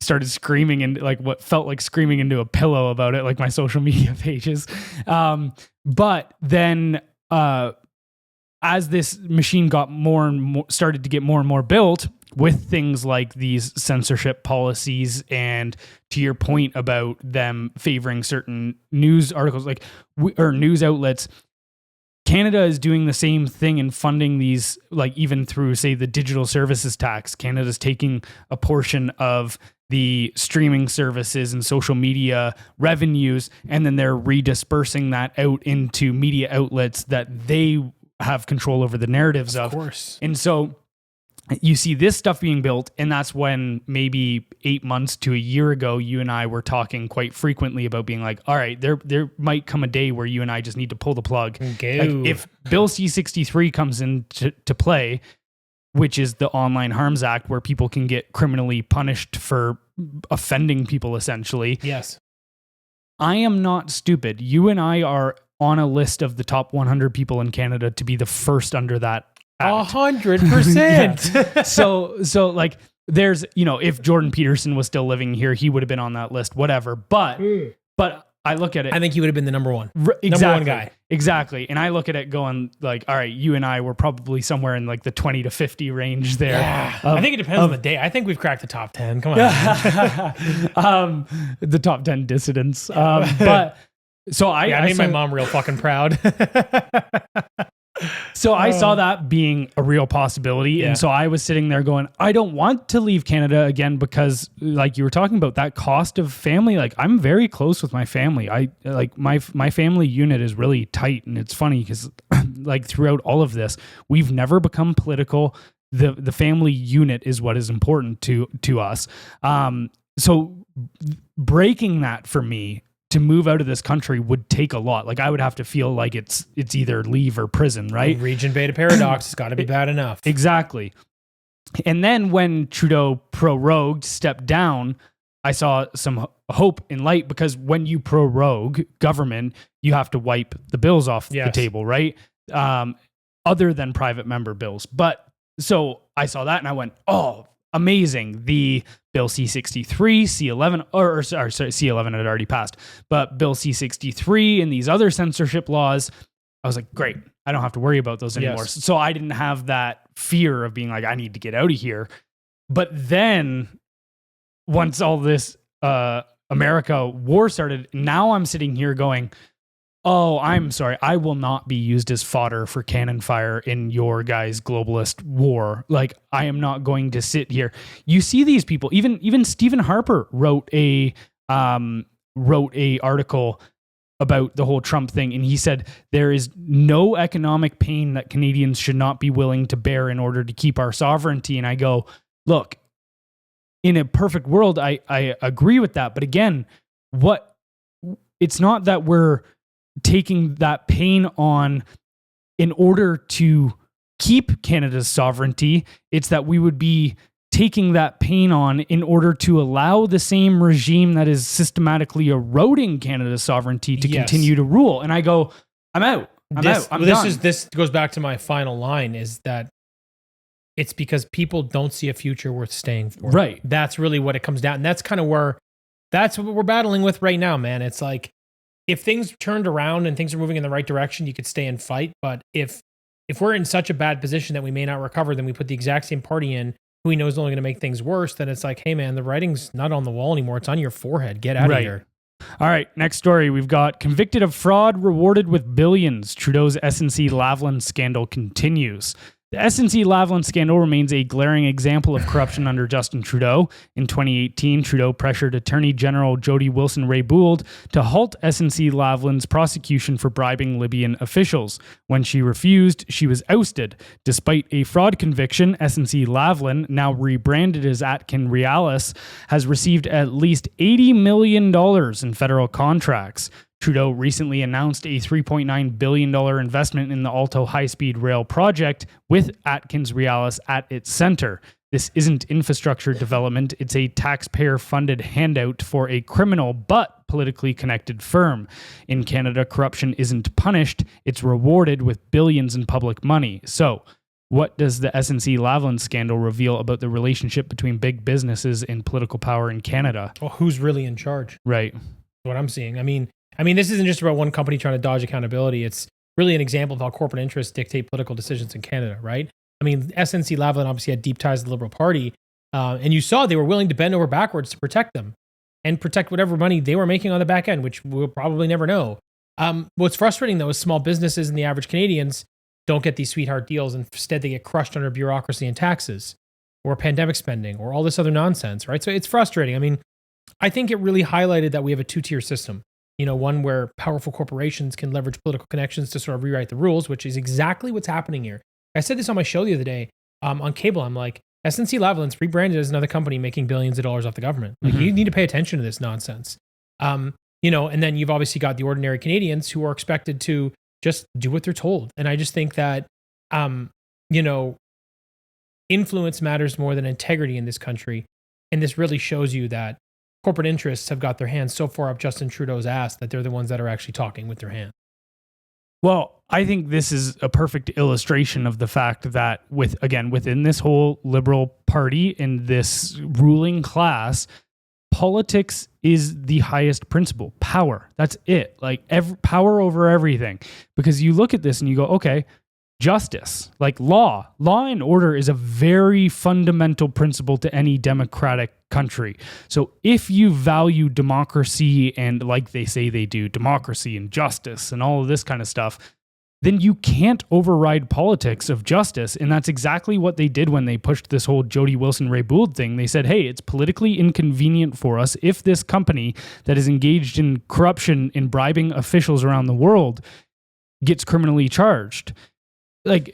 started screaming, and like what felt like screaming into a pillow about it, like my social media pages. But then, as this machine got more and more, started to get more and more built with things like these censorship policies, and to your point about them favoring certain news articles or news outlets, Canada is doing the same thing and funding these, like even through, say, the digital services tax. Canada's taking a portion of the streaming services and social media revenues, and then they're redispersing that out into media outlets that they have control over the narratives of. Of course. And so you see this stuff being built, and that's when maybe 8 months to a year ago, you and I were talking quite frequently about being like, all right, there might come a day where you and I just need to pull the plug. Okay. Like if Bill C-63 comes into play, which is the Online Harms Act, where people can get criminally punished for offending people, essentially. Yes. I am not stupid. You and I are on a list of the top 100 people in Canada to be the first under that act. 100%. So like there's, if Jordan Peterson was still living here, he would have been on that list, whatever. But I look at it. I think he would have been the number one. Exactly. Number one guy. Exactly. And I look at it going like, all right, you and I were probably somewhere in like the 20 to 50 range there. Yeah. I think it depends on the day. I think we've cracked the top 10. Come on. The top 10 dissidents. But so I made my mom real fucking proud. So I saw that being a real possibility. Yeah. And so I was sitting there going, I don't want to leave Canada again because, like you were talking about, that cost of family. Like, I'm very close with my family. I like my family unit is really tight. And it's funny because like throughout all of this, we've never become political. The family unit is what is important to us. So breaking that for me to move out of this country would take a lot. Like I would have to feel like it's either leave or prison, right? Region Beta Paradox has got to be bad enough. Exactly. And then when Trudeau prorogued, stepped down, I saw some hope in light, because when you prorogue government, you have to wipe the bills off the table, right? Other than private member bills. But so I saw that and I went, oh, amazing. The Bill C-63, C-11, or sorry, C-11 had already passed, but Bill C-63 and these other censorship laws, I was like, great, I don't have to worry about those anymore. Yes. So I didn't have that fear of being like, I need to get out of here. But then once all this America war started, now I'm sitting here going, oh, I'm sorry, I will not be used as fodder for cannon fire in your guys' globalist war. Like, I am not going to sit here. You see these people, even Stephen Harper wrote a article about the whole Trump thing, and he said there is no economic pain that Canadians should not be willing to bear in order to keep our sovereignty. And I go, look, in a perfect world, I agree with that. But again, it's not that we're taking that pain on in order to keep Canada's sovereignty. It's that we would be taking that pain on in order to allow the same regime that is systematically eroding Canada's sovereignty to continue to rule. And I go, I'm out. I'm done. This goes back to my final line, is that it's because people don't see a future worth staying for. Right. That's really what it comes down. And that's kind of that's what we're battling with right now, man. It's like, if things turned around and things are moving in the right direction, you could stay and fight. But if we're in such a bad position that we may not recover, then we put the exact same party in who we know is only going to make things worse. Then it's like, hey man, the writing's not on the wall anymore. It's on your forehead. Get out of here. All right, next story. We've got convicted of fraud, rewarded with billions. Trudeau's SNC-Lavalin scandal continues. The SNC-Lavalin scandal remains a glaring example of corruption under Justin Trudeau. In 2018, Trudeau pressured Attorney General Jody Wilson-Raybould to halt SNC-Lavalin's prosecution for bribing Libyan officials. When she refused, she was ousted. Despite a fraud conviction, SNC-Lavalin, now rebranded as AtkinsRéalis, has received at least $80 million in federal contracts. Trudeau recently announced a $3.9 billion investment in the Alto high-speed rail project with AtkinsRéalis at its center. This isn't infrastructure development, it's a taxpayer-funded handout for a criminal but politically connected firm. In Canada, corruption isn't punished, it's rewarded with billions in public money. So, what does the SNC-Lavalin scandal reveal about the relationship between big businesses and political power in Canada? Well, who's really in charge? Right. What I'm seeing. I mean, this isn't just about one company trying to dodge accountability. It's really an example of how corporate interests dictate political decisions in Canada, right? I mean, SNC-Lavalin obviously had deep ties to the Liberal Party, and you saw they were willing to bend over backwards to protect them and protect whatever money they were making on the back end, which we'll probably never know. What's frustrating, though, is small businesses and the average Canadians don't get these sweetheart deals. Instead, they get crushed under bureaucracy and taxes or pandemic spending or all this other nonsense, right? So it's frustrating. I mean, I think it really highlighted that we have a two-tier system. One where powerful corporations can leverage political connections to sort of rewrite the rules, which is exactly what's happening here. I said this on my show the other day on cable. I'm like, SNC-Lavalin's rebranded as another company making billions of dollars off the government. Like, you need to pay attention to this nonsense. And then you've obviously got the ordinary Canadians who are expected to just do what they're told. And I just think that, influence matters more than integrity in this country. And this really shows you that corporate interests have got their hands so far up Justin Trudeau's ass that they're the ones that are actually talking with their hands. Well, I think this is a perfect illustration of the fact that within this whole Liberal Party and this ruling class, politics is the highest principle. Power. That's it. Like power over everything. Because you look at this and you go, okay, justice, like law and order is a very fundamental principle to any democratic country. So if you value democracy and, like they say they do, democracy and justice and all of this kind of stuff, then you can't override politics of justice. And that's exactly what they did when they pushed this whole Jody Wilson-Raybould thing. They said, hey, it's politically inconvenient for us if this company that is engaged in corruption in bribing officials around the world gets criminally charged.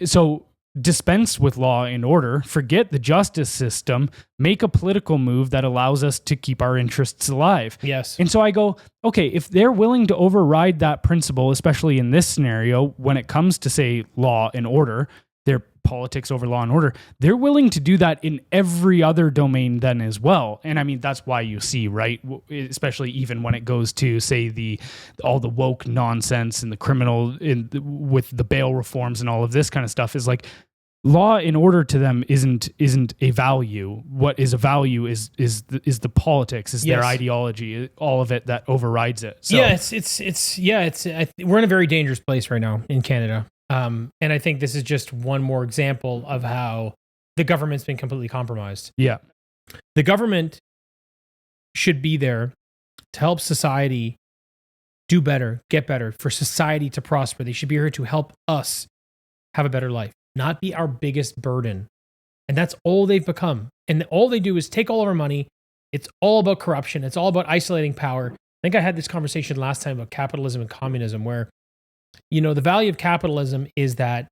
So dispense with law and order, forget the justice system, make a political move that allows us to keep our interests alive. Yes. And so I go, okay, if they're willing to override that principle, especially in this scenario, when it comes to, say, law and order, their politics over law and order, they're willing to do that in every other domain then as well. And I mean, that's why you see, right, especially even when it goes to, say, all the woke nonsense and the criminal with the bail reforms and all of this kind of stuff, is like law and order to them isn't a value. What is a value is the politics, is their ideology, all of it that overrides it. So, we're in a very dangerous place right now in Canada. And I think this is just one more example of how the government's been completely compromised. Yeah. The government should be there to help society do better, get better, for society to prosper. They should be here to help us have a better life, not be our biggest burden. And that's all they've become. And all they do is take all of our money. It's all about corruption. It's all about isolating power. I think I had this conversation last time about capitalism and communism, where the value of capitalism is that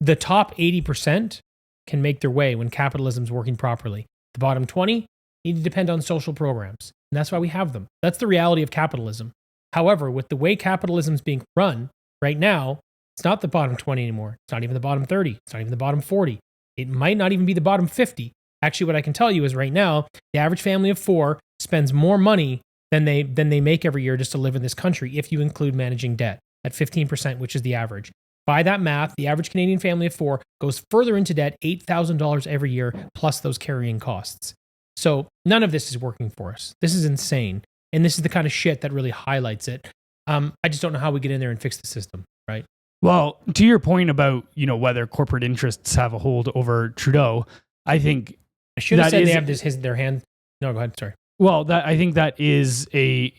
the top 80% can make their way when capitalism's working properly. The bottom 20 need to depend on social programs. And that's why we have them. That's the reality of capitalism. However, with the way capitalism's being run right now, it's not the bottom 20 anymore. It's not even the bottom 30. It's not even the bottom 40. It might not even be the bottom 50. Actually, what I can tell you is right now, the average family of 4 spends more money than they make every year just to live in this country, if you include managing debt at 15%, which is the average. By that math, the average Canadian family of 4 goes further into debt, $8,000 every year, plus those carrying costs. So none of this is working for us. This is insane. And this is the kind of shit that really highlights it. I just don't know how we get in there and fix the system, right? Well, to your point about, whether corporate interests have a hold over Trudeau, I think I should have said they have their hand. No, go ahead. Sorry. Well, I think that is a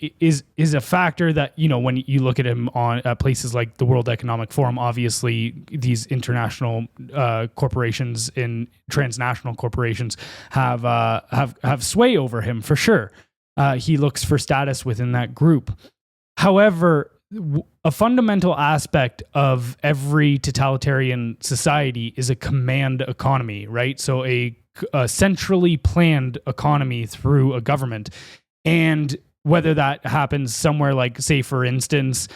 factor that, when you look at him on places like the World Economic Forum, obviously these international corporations and transnational corporations have sway over him for sure. He looks for status within that group. However, a fundamental aspect of every totalitarian society is a command economy, right? So a centrally planned economy through a government. And whether that happens somewhere like, say, for instance,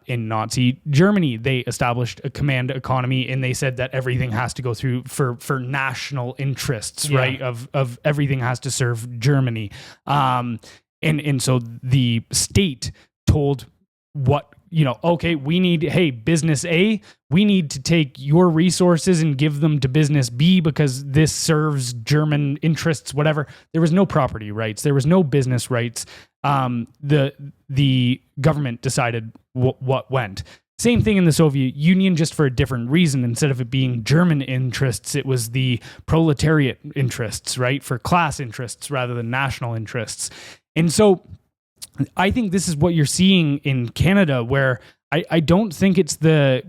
in Nazi Germany, they established a command economy and they said that everything has to go through for national interests, right? Of everything has to serve Germany. And so the state told what, okay, business A, we need to take your resources and give them to business B because this serves German interests, whatever. There was no property rights. There was no business rights. The government decided what went. Same thing in the Soviet Union, just for a different reason. Instead of it being German interests, it was the proletariat interests, right? For class interests rather than national interests. And so I think this is what you're seeing in Canada, where I don't think it's the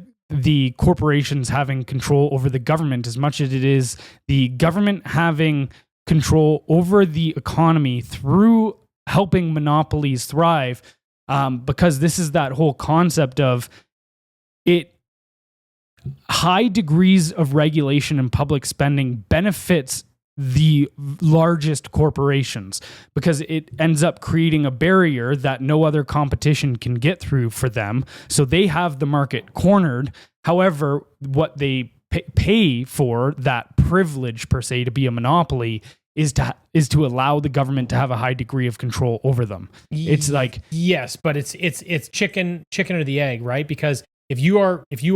corporations having control over the government as much as it is the government having control over the economy through helping monopolies thrive. Because this is that whole concept of high degrees of regulation and public spending benefits the largest corporations because it ends up creating a barrier that no other competition can get through for them. So they have the market cornered. However, what they pay for that privilege per se to be a monopoly is to allow the government to have a high degree of control over them. It's like, yes, but it's chicken or the egg, right? Because if you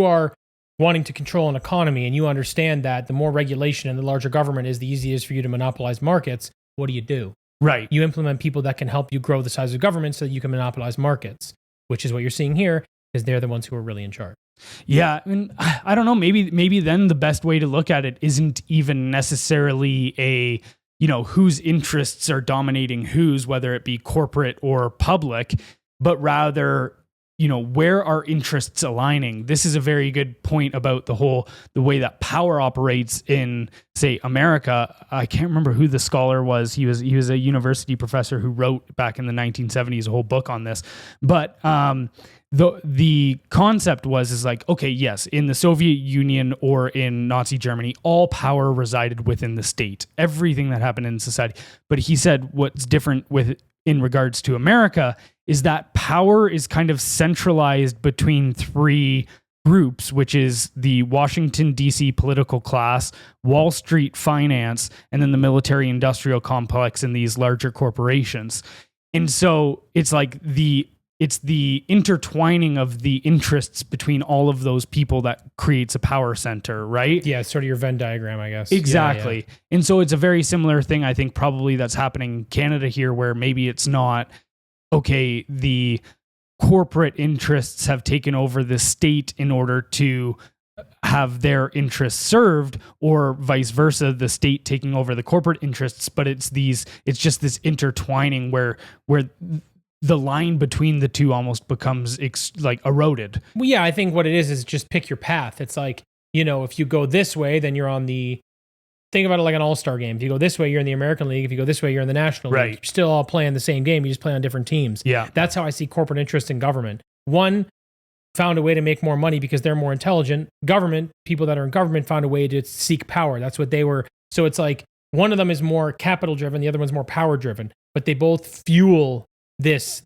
are wanting to control an economy and you understand that the more regulation and the larger government is, the easier it is for you to monopolize markets, what do? Right. You implement people that can help you grow the size of government so that you can monopolize markets, which is what you're seeing here, is they're the ones who are really in charge. Yeah, and I don't know, maybe then the best way to look at it isn't even necessarily a, whose interests are dominating whose, whether it be corporate or public, but rather, where are interests aligning? This is a very good point about the way that power operates in, say, America. I can't remember who the scholar was. He was a university professor who wrote back in the 1970s a whole book on this. But the concept is like, okay, yes, in the Soviet Union or in Nazi Germany, all power resided within the state, everything that happened in society. But he said what's different in regards to America is that power is kind of centralized between three groups, which is the Washington, D.C. political class, Wall Street finance, and then the military industrial complex and these larger corporations. And so it's like it's the intertwining of the interests between all of those people that creates a power center, right? Yeah, it's sort of your Venn diagram, I guess. Exactly. Yeah. And so it's a very similar thing, I think, probably that's happening in Canada here, where maybe it's not, okay, the corporate interests have taken over the state in order to have their interests served, or vice versa, the state taking over the corporate interests, but it's just this intertwining where the line between the two almost becomes eroded. Well, yeah, I think what it is just pick your path. It's like, if you go this way, then you're on think about it like an all-star game. If you go this way, you're in the American League. If you go this way, you're in the National League. You're still all playing the same game. You just play on different teams. Yeah. That's how I see corporate interest in government. One found a way to make more money because they're more intelligent. Government, people that are in government found a way to seek power. That's what they were. So it's like one of them is more capital-driven, the other one's more power-driven. But they both fuel this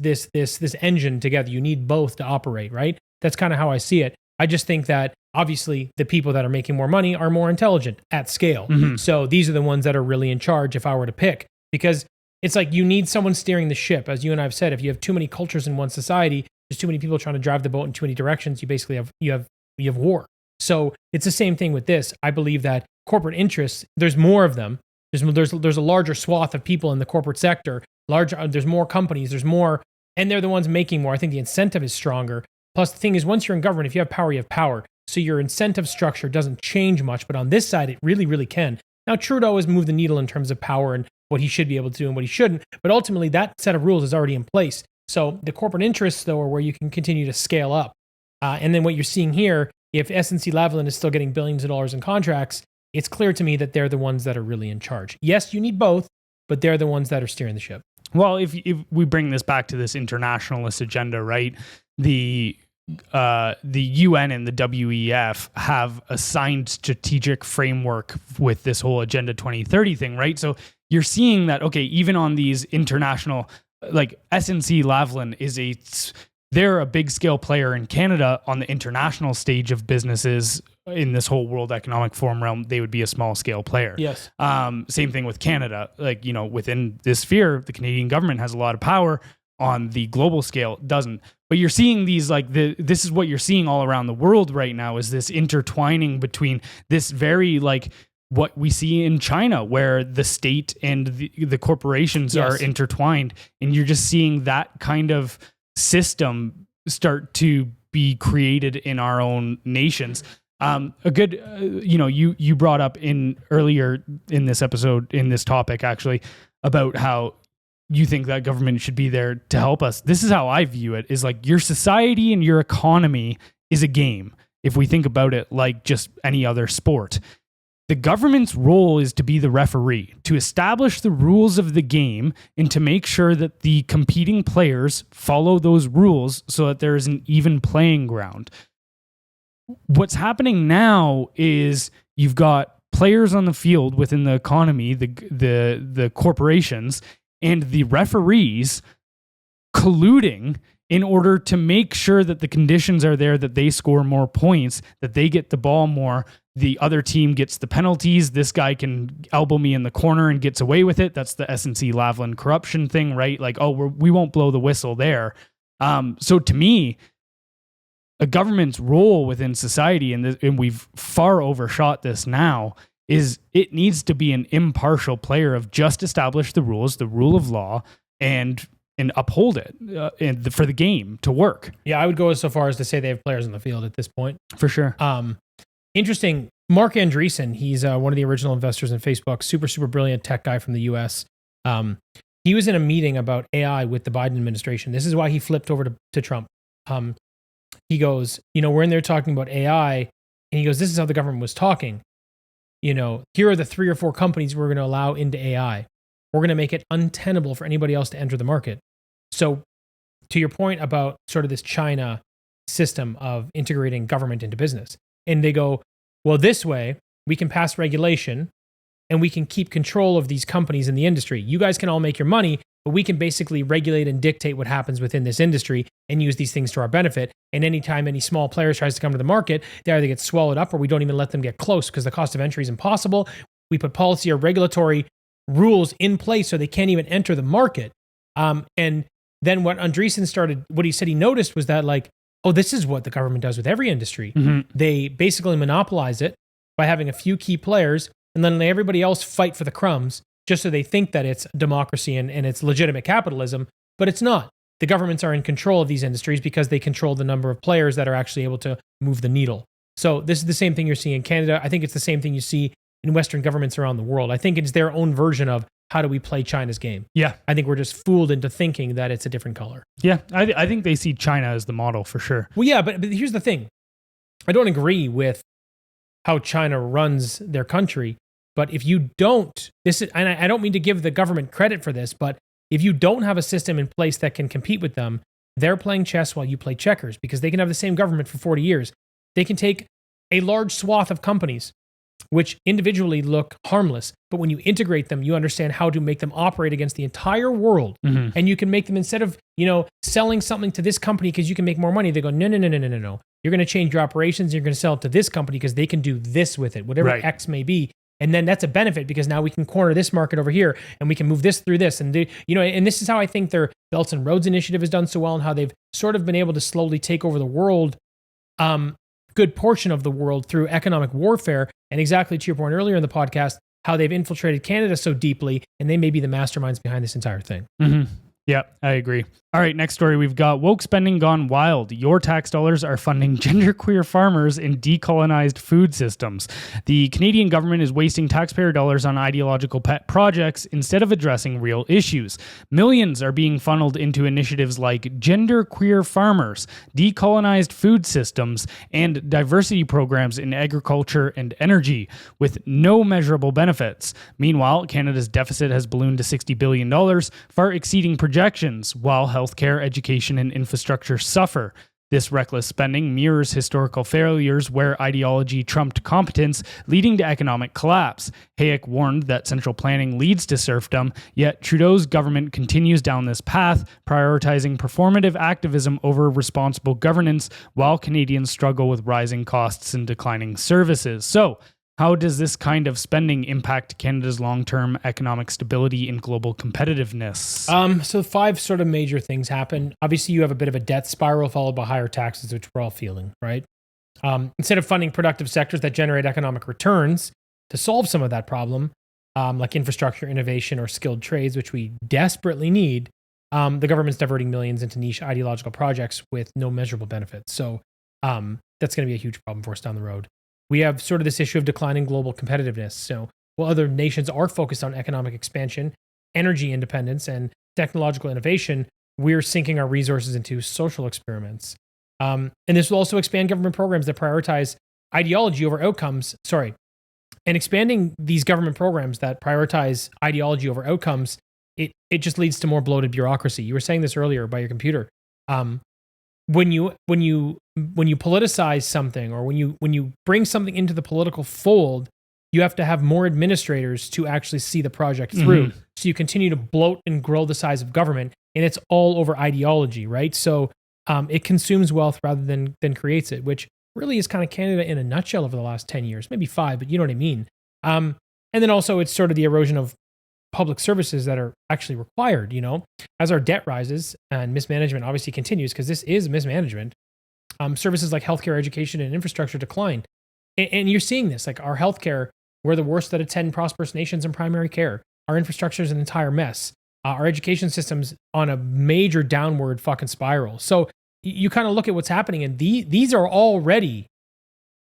engine together. You need both to operate, right? That's kind of how I see it. I just think that obviously the people that are making more money are more intelligent at scale. Mm-hmm. So these are the ones that are really in charge if I were to pick, because it's like you need someone steering the ship. As you and I have said, if you have too many cultures in one society, there's too many people trying to drive the boat in too many directions, you basically have war. So it's the same thing with this. I believe that corporate interests, there's more of them. There's a larger swath of people in the corporate sector. There's more companies, there's more, and they're the ones making more. I think the incentive is stronger. Plus, the thing is, once you're in government, if you have power, you have power. So your incentive structure doesn't change much. But on this side, it really, really can. Now, Trudeau has moved the needle in terms of power and what he should be able to do and what he shouldn't. But ultimately, that set of rules is already in place. So the corporate interests, though, are where you can continue to scale up. And then what you're seeing here, if SNC-Lavalin is still getting billions of dollars in contracts, it's clear to me that they're the ones that are really in charge. Yes, you need both, but they're the ones that are steering the ship. Well, if we bring this back to this internationalist agenda, right? The UN and the WEF have assigned strategic framework with this whole Agenda 2030 thing, right? So you're seeing that, okay, even on these international, like SNC-Lavalin they're a big scale player in Canada. On the international stage of businesses in this whole World Economic Forum realm, they would be a small scale player. Yes. Same thing with Canada. Within this sphere, the Canadian government has a lot of power. On the global scale, it doesn't. But you're seeing these, this is what you're seeing all around the world right now, is this intertwining between this very, what we see in China, where the state and the corporations are intertwined. And you're just seeing that kind of system start to be created in our own nations. A good, you brought up earlier in this episode, in this topic actually, about how you think that government should be there to help us. This is how I view it, is like your society and your economy is a game. If we think about it like just any other sport, the government's role is to be the referee, to establish the rules of the game and to make sure that the competing players follow those rules so that there is an even playing ground. What's happening now is you've got players on the field within the economy, the corporations, and the referees colluding in order to make sure that the conditions are there, that they score more points, that they get the ball more, the other team gets the penalties, this guy can elbow me in the corner and gets away with it. That's the SNC-Lavalin corruption thing, right? Like, we won't blow the whistle there. So to me, a government's role within society, and we've far overshot this now, is it needs to be an impartial player of just establish the rules, the rule of law, and uphold it for the game to work. Yeah, I would go so far as to say they have players on the field at this point. For sure. Interesting. Mark Andreessen, he's one of the original investors in Facebook, super, super brilliant tech guy from the US. He was in a meeting about AI with the Biden administration. This is why he flipped over to Trump. He goes, we're in there talking about AI, and he goes, this is how the government was talking. Here are the 3 or 4 companies we're going to allow into AI. We're going to make it untenable for anybody else to enter the market. So to your point about sort of this China system of integrating government into business, and they go, well, this way we can pass regulation and we can keep control of these companies in the industry. You guys can all make your money, but we can basically regulate and dictate what happens within this industry and use these things to our benefit. And anytime any small player tries to come to the market, they either get swallowed up or we don't even let them get close because the cost of entry is impossible. We put policy or regulatory rules in place so they can't even enter the market. And then what he said he noticed was that this is what the government does with every industry. Mm-hmm. They basically monopolize it by having a few key players and then let everybody else fight for the crumbs just so they think that it's democracy and it's legitimate capitalism, but it's not. The governments are in control of these industries because they control the number of players that are actually able to move the needle. So this is the same thing you're seeing in Canada. I think it's the same thing you see in Western governments around the world. I think it's their own version of how do we play China's game. Yeah. I think we're just fooled into thinking that it's a different color. Yeah, I think they see China as the model for sure. Well, yeah, but here's the thing. I don't agree with how China runs their country, but if you don't, and I don't mean to give the government credit for this, but if you don't have a system in place that can compete with them, they're playing chess while you play checkers because they can have the same government for 40 years. They can take a large swath of companies which individually look harmless, but when you integrate them, you understand how to make them operate against the entire world. Mm-hmm. And you can make them, instead of, selling something to this company because you can make more money, they go, no. You're going to change your operations. You're going to sell it to this company because they can do this with it, whatever X may be. And then that's a benefit because now we can corner this market over here and we can move this through this. And and this is how I think their Belts and Roads initiative has done so well and how they've sort of been able to slowly take over the world, good portion of the world through economic warfare. And exactly to your point earlier in the podcast, how they've infiltrated Canada so deeply and they may be the masterminds behind this entire thing. Mm-hmm. Yeah, I agree. All right, next story. We've got woke spending gone wild. Your tax dollars are funding genderqueer farmers in decolonized food systems. The Canadian government is wasting taxpayer dollars on ideological pet projects instead of addressing real issues. Millions are being funneled into initiatives like genderqueer farmers, decolonized food systems, and diversity programs in agriculture and energy, with no measurable benefits. Meanwhile, Canada's deficit has ballooned to $60 billion, far exceeding projections, while healthcare, education, and infrastructure suffer. This reckless spending mirrors historical failures where ideology trumped competence, leading to economic collapse. Hayek warned that central planning leads to serfdom, yet Trudeau's government continues down this path, prioritizing performative activism over responsible governance, while Canadians struggle with rising costs and declining services. So, how does this kind of spending impact Canada's long-term economic stability and global competitiveness? So 5 sort of major things happen. Obviously, you have a bit of a debt spiral followed by higher taxes, which we're all feeling, right? Instead of funding productive sectors that generate economic returns to solve some of that problem, like infrastructure, innovation, or skilled trades, which we desperately need, the government's diverting millions into niche ideological projects with no measurable benefits. So that's going to be a huge problem for us down the road. We have sort of this issue of declining global competitiveness. So while other nations are focused on economic expansion, energy independence, and technological innovation, we're sinking our resources into social experiments. And this will also expand government programs that prioritize ideology over outcomes. And expanding these government programs that prioritize ideology over outcomes, it just leads to more bloated bureaucracy. You were saying this earlier by your computer. When you politicize something, or when you bring something into the political fold, you have to have more administrators to actually see the project through. Mm-hmm. So you continue to bloat and grow the size of government, and it's all over ideology, right? So it consumes wealth rather than creates it, which really is kind of Canada in a nutshell over the last 10 years, maybe 5, but you know what I mean. And then also it's sort of the erosion of public services that are actually required, as our debt rises and mismanagement obviously continues, because this is mismanagement. Services like healthcare, education, and infrastructure decline. And you're seeing this, like our healthcare, we're the worst out of 10 prosperous nations in primary care. Our infrastructure is an entire mess. Our education system's on a major downward fucking spiral. So you kind of look at what's happening, and these are already,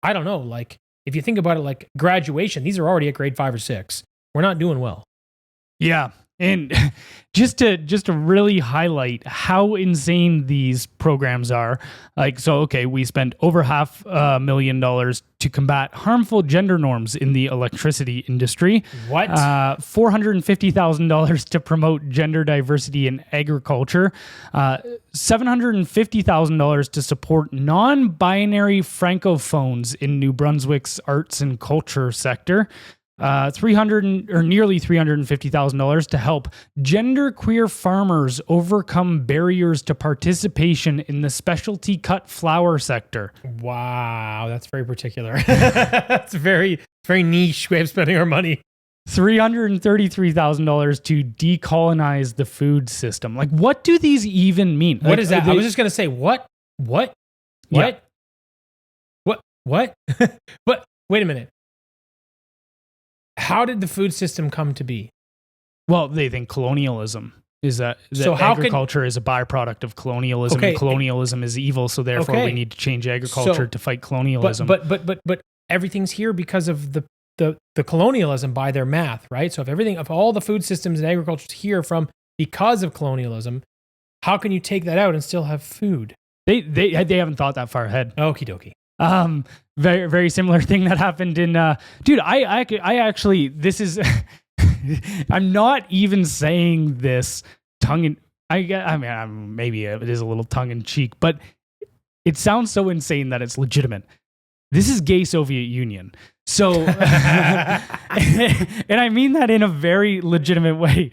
I don't know, like if you think about it, like graduation, these are already at grade 5 or 6. We're not doing well. Yeah. And just to really highlight how insane these programs are, we spent over $500,000 to combat harmful gender norms in the electricity industry. What? $450,000 to promote gender diversity in agriculture. $750,000 to support non-binary francophones in New Brunswick's arts and culture sector. Nearly $350,000 to help genderqueer farmers overcome barriers to participation in the specialty cut flower sector. Wow, that's very particular. That's very niche way of spending our money. $333,000 to decolonize the food system. Like, what do these even mean? What is that? I was just going to say, what? Yeah. What? But wait a minute. How did the food system come to be? Well, they think colonialism is that agriculture is a byproduct of colonialism. Okay. And colonialism is evil, so therefore we need to change agriculture to fight colonialism. But everything's here because of the colonialism by their math, right? So if all the food systems and agriculture is here because of colonialism, how can you take that out and still have food? They haven't thought that far ahead. Okie dokie. Very, very similar thing that happened in, dude, I actually, this is, I'm not even saying this maybe it is a little tongue in cheek, but it sounds so insane that it's legitimate. This is gay Soviet Union. So, and I mean that in a very legitimate way.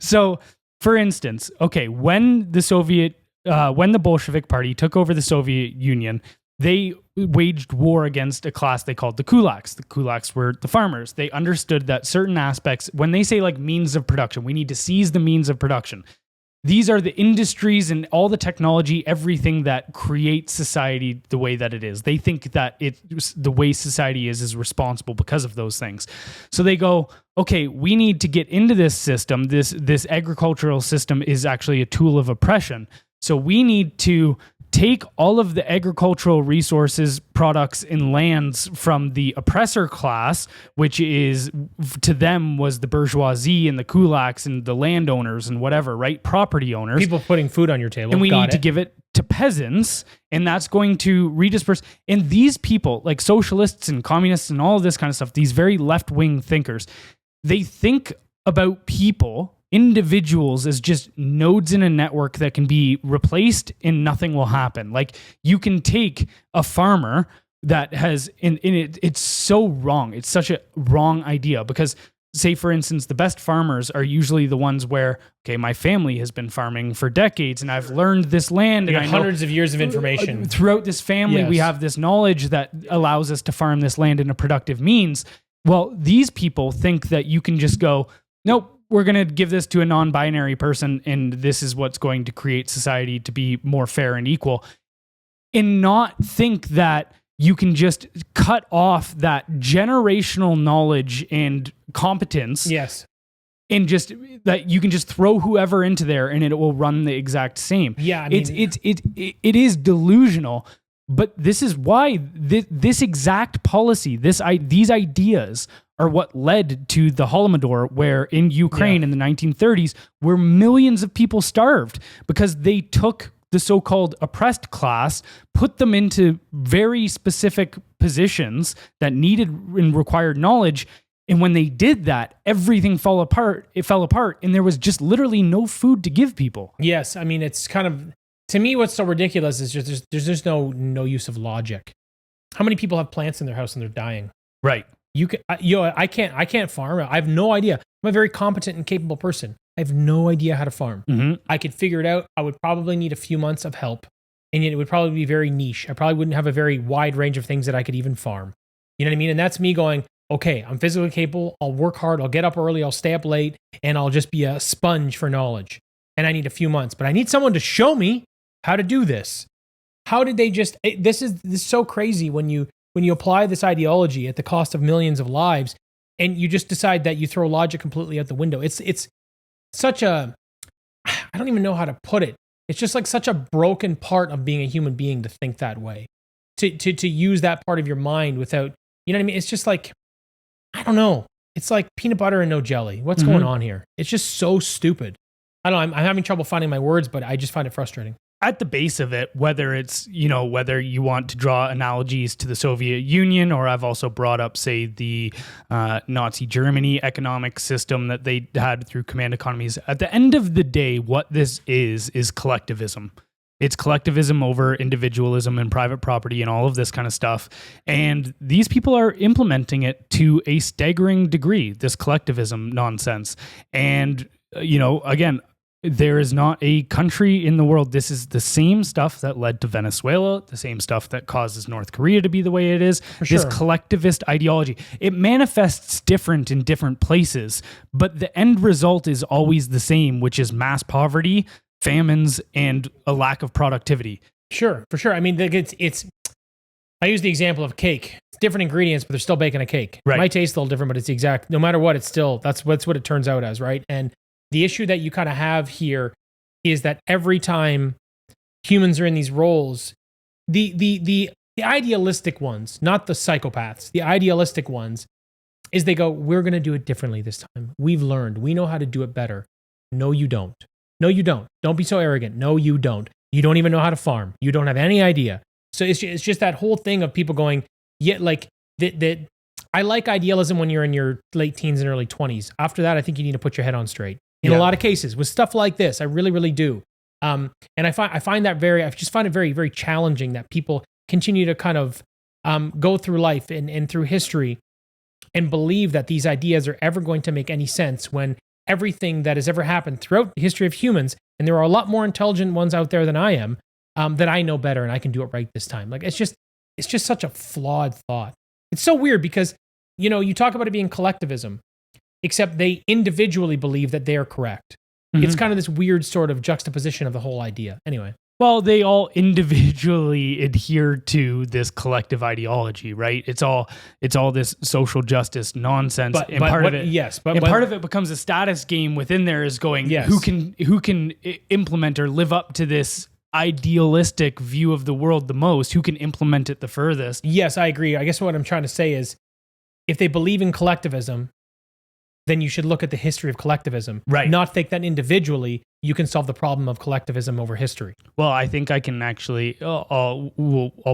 So for instance, when the Bolshevik Party took over the Soviet Union, they waged war against a class they called the kulaks. The kulaks were the farmers. They understood that certain aspects, when they say like means of production, we need to seize the means of production. These are the industries and all the technology, everything that creates society the way that it is. They think that the way society is responsible because of those things. So they go, okay, we need to get into this system. This agricultural system is actually a tool of oppression. So we need to take all of the agricultural resources, products, and lands from the oppressor class, which is, to them, was the bourgeoisie and the kulaks and the landowners and whatever, right? Property owners. People putting food on your table. And we need to give it to peasants, and that's going to redisperse. And these people, like socialists and communists and all of this kind of stuff, these very left-wing thinkers, they think about people, individuals, as just nodes in a network that can be replaced and nothing will happen. Like, you can take a farmer that has in it, it's so wrong. It's such a wrong idea because, say for instance, the best farmers are usually the ones where, okay, my family has been farming for decades and I've learned this land and I know hundreds of years of information. Throughout this family, we have this knowledge that allows us to farm this land in a productive means. Well, these people think that you can just go, nope, we're going to give this to a non-binary person and this is what's going to create society to be more fair and equal, and not think that you can just cut off that generational knowledge and competence and just that you can just throw whoever into there and it will run the exact same. Yeah, I mean, it is delusional. But this is why this exact policy, these ideas are what led to the Holodomor, where in Ukraine in the 1930s, where millions of people starved because they took the so-called oppressed class, put them into very specific positions that needed and required knowledge. And when they did that, everything fell apart. It fell apart, and there was just literally no food to give people. Yes, I mean, it's kind of, to me, what's so ridiculous is just there's just no use of logic. How many people have plants in their house and they're dying? Right. I can't farm. I have no idea. I'm a very competent and capable person. I have no idea how to farm. Mm-hmm. I could figure it out. I would probably need a few months of help, and it would probably be very niche. I probably wouldn't have a very wide range of things that I could even farm. You know what I mean? And that's me going, okay, I'm physically capable. I'll work hard. I'll get up early. I'll stay up late, and I'll just be a sponge for knowledge. And I need a few months, but I need someone to show me how to do this. How did they just? This is so crazy when you apply this ideology at the cost of millions of lives, and you just decide that you throw logic completely out the window. It's such a, I don't even know how to put it. It's just like such a broken part of being a human being to think that way, to use that part of your mind without, you know what I mean? It's just like, I don't know. It's like peanut butter and no jelly. What's going on here? It's just so stupid. I don't know. I'm having trouble finding my words, but I just find it frustrating. At the base of it, whether it's, whether you want to draw analogies to the Soviet Union, or I've also brought up, say, the Nazi Germany economic system that they had through command economies. At the end of the day, what this is collectivism. It's collectivism over individualism and private property and all of this kind of stuff. And these people are implementing it to a staggering degree, this collectivism nonsense. And, again, there is not a country in the world. This is the same stuff that led to Venezuela, the same stuff that causes North Korea to be the way it is. This collectivist ideology. It manifests different in different places, but the end result is always the same, which is mass poverty, famines, and a lack of productivity. Sure, for sure. I mean, it's I use the example of cake. It's different ingredients, but they're still baking a cake. Right. It might taste a little different, but it's the exact, no matter what, it's still, that's what it turns out as, right? And the issue that you kind of have here is that every time humans are in these roles, the idealistic ones, not the psychopaths, the idealistic ones, is they go, we're going to do it differently this time. We've learned. We know how to do it better. No, you don't. No, you don't. Don't be so arrogant. No, you don't. You don't even know how to farm. You don't have any idea. So it's just that whole thing of people going, yeah, like that. I like idealism when you're in your late teens and early 20s. After that, I think you need to put your head on straight. In a lot of cases, with stuff like this, I really, really do. And I find that I just find it very, very challenging that people continue to kind of go through life and through history and believe that these ideas are ever going to make any sense when everything that has ever happened throughout the history of humans, and there are a lot more intelligent ones out there than I am, that I know better and I can do it right this time. Like it's just such a flawed thought. It's so weird because, you talk about it being collectivism, except they individually believe that they are correct. Mm-hmm. It's kind of this weird sort of juxtaposition of the whole idea. Anyway. Well, they all individually adhere to this collective ideology, right? It's all this social justice nonsense. Part of it becomes a status game within there is going, who can implement or live up to this idealistic view of the world the most, who can implement it the furthest. Yes, I agree. I guess what I'm trying to say is if they believe in collectivism, then you should look at the history of collectivism. Right. Not think that individually you can solve the problem of collectivism over history. Well, I think I can actually, I'll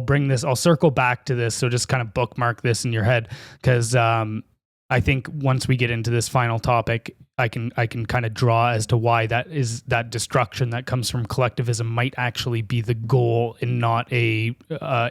bring this, I'll circle back to this. So just kind of bookmark this in your head. Because I think once we get into this final topic, I can kind of draw as to why that destruction that comes from collectivism might actually be the goal and not a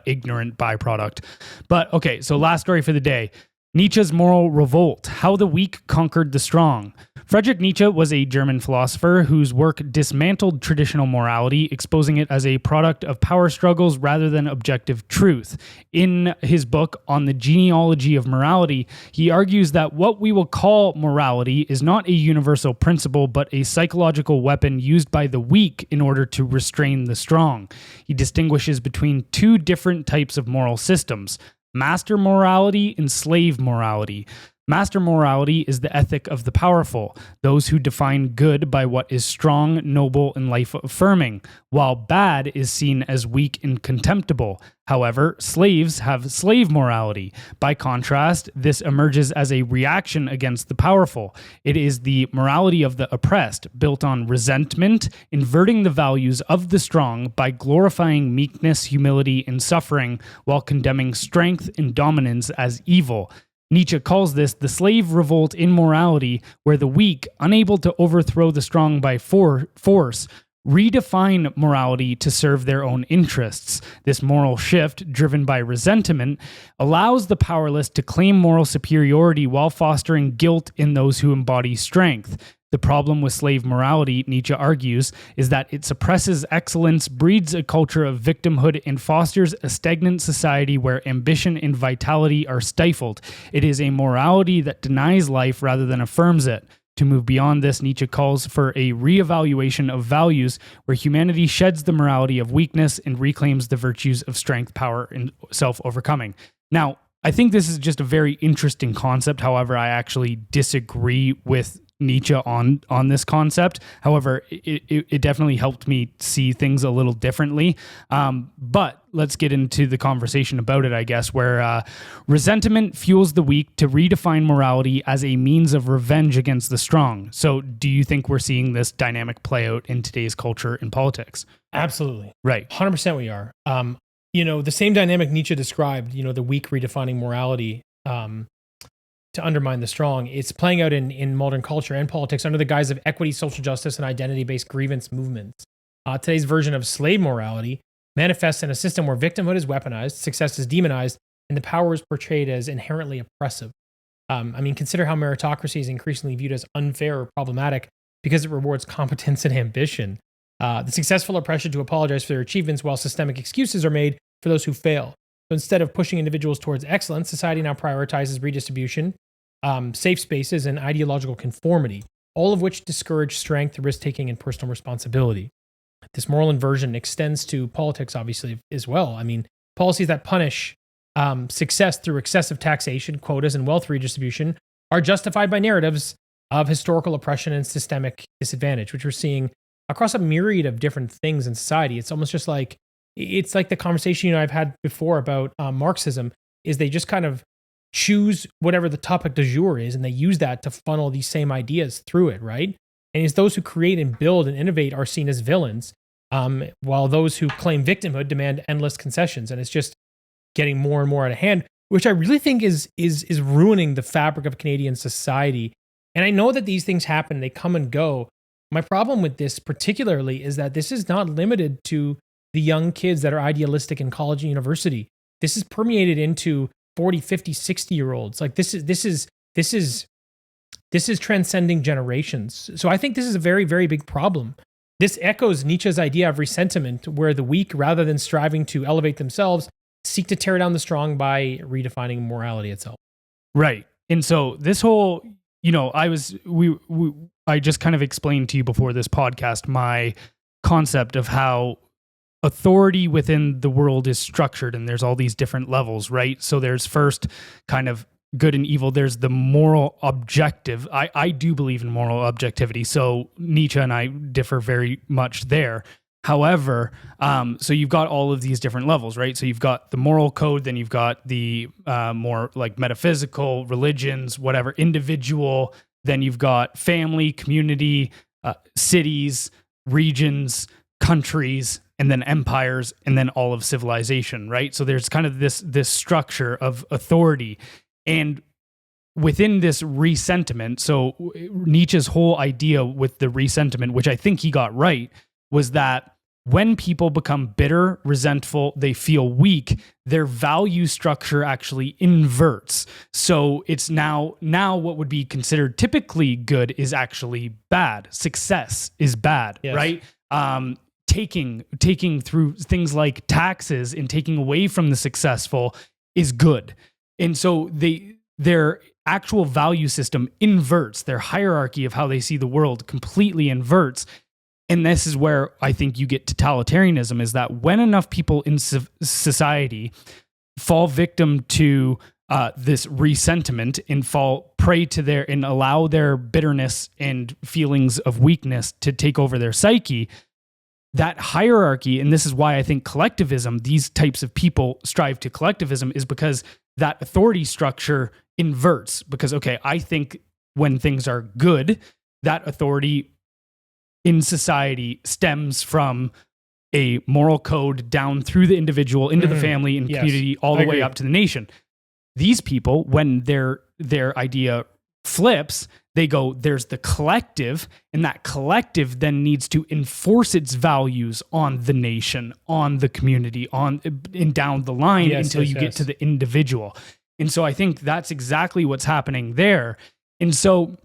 ignorant byproduct. But okay, so last story for the day. Nietzsche's moral revolt, how the weak conquered the strong. Friedrich Nietzsche was a German philosopher whose work dismantled traditional morality, exposing it as a product of power struggles rather than objective truth. In his book On the Genealogy of Morality, he argues that what we will call morality is not a universal principle, but a psychological weapon used by the weak in order to restrain the strong. He distinguishes between two different types of moral systems: master morality and slave morality. Master morality is the ethic of the powerful, those who define good by what is strong, noble, and life-affirming, while bad is seen as weak and contemptible. However, slaves have slave morality. By contrast, this emerges as a reaction against the powerful. It is the morality of the oppressed, built on resentment, inverting the values of the strong by glorifying meekness, humility, and suffering, while condemning strength and dominance as evil. Nietzsche calls this the slave revolt in morality, where the weak, unable to overthrow the strong by force, redefine morality to serve their own interests. This moral shift, driven by resentment, allows the powerless to claim moral superiority while fostering guilt in those who embody strength. The problem with slave morality, Nietzsche argues, is that it suppresses excellence, breeds a culture of victimhood, and fosters a stagnant society where ambition and vitality are stifled. It is a morality that denies life rather than affirms it. To move beyond this, Nietzsche calls for a reevaluation of values where humanity sheds the morality of weakness and reclaims the virtues of strength, power, and self-overcoming. Now, I think this is just a very interesting concept. However, I actually disagree with Nietzsche on this concept. However, it definitely helped me see things a little differently. But let's get into the conversation about it, I guess, where resentment fuels the weak to redefine morality as a means of revenge against the strong. So do you think we're seeing this dynamic play out in today's culture and politics? Absolutely. Right. 100% we are. The same dynamic Nietzsche described, the weak redefining morality, to undermine the strong. It's playing out in modern culture and politics under the guise of equity, social justice, and identity-based grievance movements. Today's version of slave morality manifests in a system where victimhood is weaponized, success is demonized, and the power is portrayed as inherently oppressive. Consider how meritocracy is increasingly viewed as unfair or problematic because it rewards competence and ambition. The successful are pressured to apologize for their achievements while systemic excuses are made for those who fail. So instead of pushing individuals towards excellence, society now prioritizes redistribution, safe spaces, and ideological conformity, all of which discourage strength, risk-taking, and personal responsibility. This moral inversion extends to politics, obviously, as well. Policies that punish success through excessive taxation, quotas, and wealth redistribution are justified by narratives of historical oppression and systemic disadvantage, which we're seeing across a myriad of different things in society. It's almost just like, it's like the conversation I've had before about Marxism, is they just kind of choose whatever the topic du jour is, and they use that to funnel these same ideas through it, right? And it's those who create and build and innovate are seen as villains, while those who claim victimhood demand endless concessions. And it's just getting more and more out of hand, which I really think is ruining the fabric of Canadian society. And I know that these things happen, they come and go. My problem with this particularly is that this is not limited to the young kids that are idealistic in college and university. This is permeated into 40, 50, 60-year-olds. Like this is transcending generations. So I think this is a very, very big problem. This echoes Nietzsche's idea of resentment, where the weak, rather than striving to elevate themselves, seek to tear down the strong by redefining morality itself. Right. And so this whole, I just kind of explained to you before this podcast my concept of how authority within the world is structured, and there's all these different levels, right? So there's first kind of good and evil. There's the moral objective. I do believe in moral objectivity. So Nietzsche and I differ very much there. However, so you've got all of these different levels, right? So you've got the moral code, then you've got the more like metaphysical, religions, whatever, individual, then you've got family, community, cities, regions, countries, and then empires, and then all of civilization, right? So there's kind of this structure of authority. And within this resentment, so Nietzsche's whole idea with the resentment, which I think he got right, was that when people become bitter, resentful, they feel weak, their value structure actually inverts. So it's now what would be considered typically good is actually bad. Success is bad, yes. Right? Taking through things like taxes and taking away from the successful is good. And so their actual value system inverts, their hierarchy of how they see the world completely inverts. And this is where I think you get totalitarianism, is that when enough people in society fall victim to this resentiment and fall prey to their and allow their bitterness and feelings of weakness to take over their psyche, that hierarchy, and this is why I think collectivism, these types of people strive to collectivism, is because that authority structure inverts. Because, okay, I think when things are good, that authority in society stems from a moral code down through the individual, into the family and community, all the way up to the nation. These people, when their idea flips, they go, there's the collective, and that collective then needs to enforce its values on the nation, on the community, on and down the line until you get to the individual. And so I think that's exactly what's happening there. And so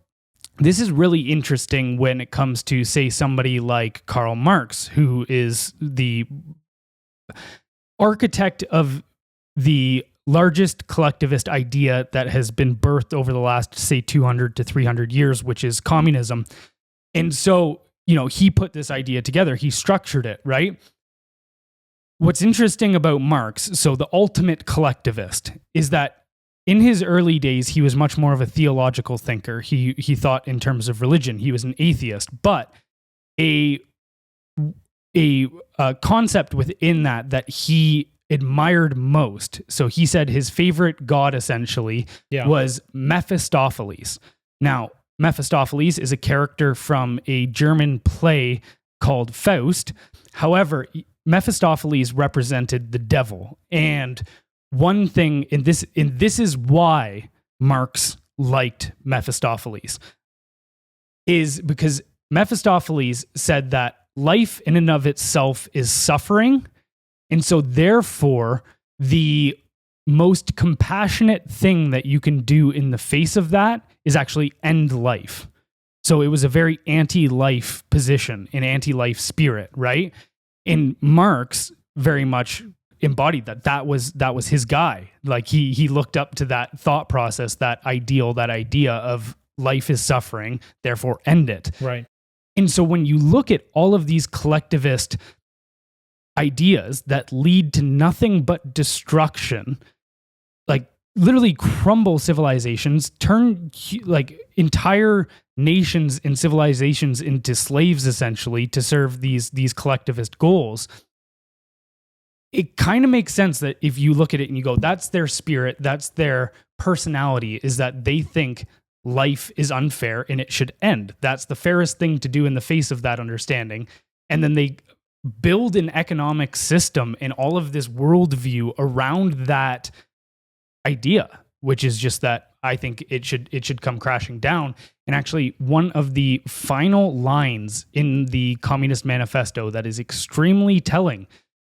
this is really interesting when it comes to, say, somebody like Karl Marx, who is the architect of the largest collectivist idea that has been birthed over the last, say, 200 to 300 years, which is communism. And so, he put this idea together. He structured it, right? What's interesting about Marx, so the ultimate collectivist, is that in his early days, he was much more of a theological thinker. He thought in terms of religion. He was an atheist, but a concept within that he admired most. So he said his favorite god essentially was Mephistopheles. Now, Mephistopheles is a character from a German play called Faust. However, Mephistopheles represented the devil. And one thing, and this is why Marx liked Mephistopheles, is because Mephistopheles said that life in and of itself is suffering. And so therefore, the most compassionate thing that you can do in the face of that is actually end life. So it was a very anti-life position, an anti-life spirit, right? And Marx very much embodied that. That was his guy. Like he looked up to that thought process, that ideal, that idea of life is suffering, therefore end it. Right. And so when you look at all of these collectivist ideas that lead to nothing but destruction, like literally crumble civilizations, turn like entire nations and civilizations into slaves essentially to serve these collectivist goals, it kind of makes sense that if you look at it and you go, that's their spirit, that's their personality, is that they think life is unfair and it should end. That's the fairest thing to do in the face of that understanding. And then they build an economic system and all of this worldview around that idea, which is just that I think it should come crashing down. And actually, one of the final lines in the Communist Manifesto that is extremely telling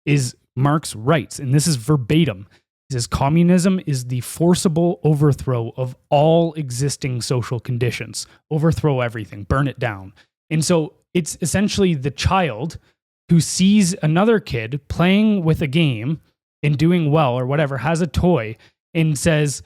is Marx writes, and this is verbatim, he says, communism is the forcible overthrow of all existing social conditions. Overthrow everything, burn it down. And so it's essentially the child who sees another kid playing with a game and doing well or whatever, has a toy, and says,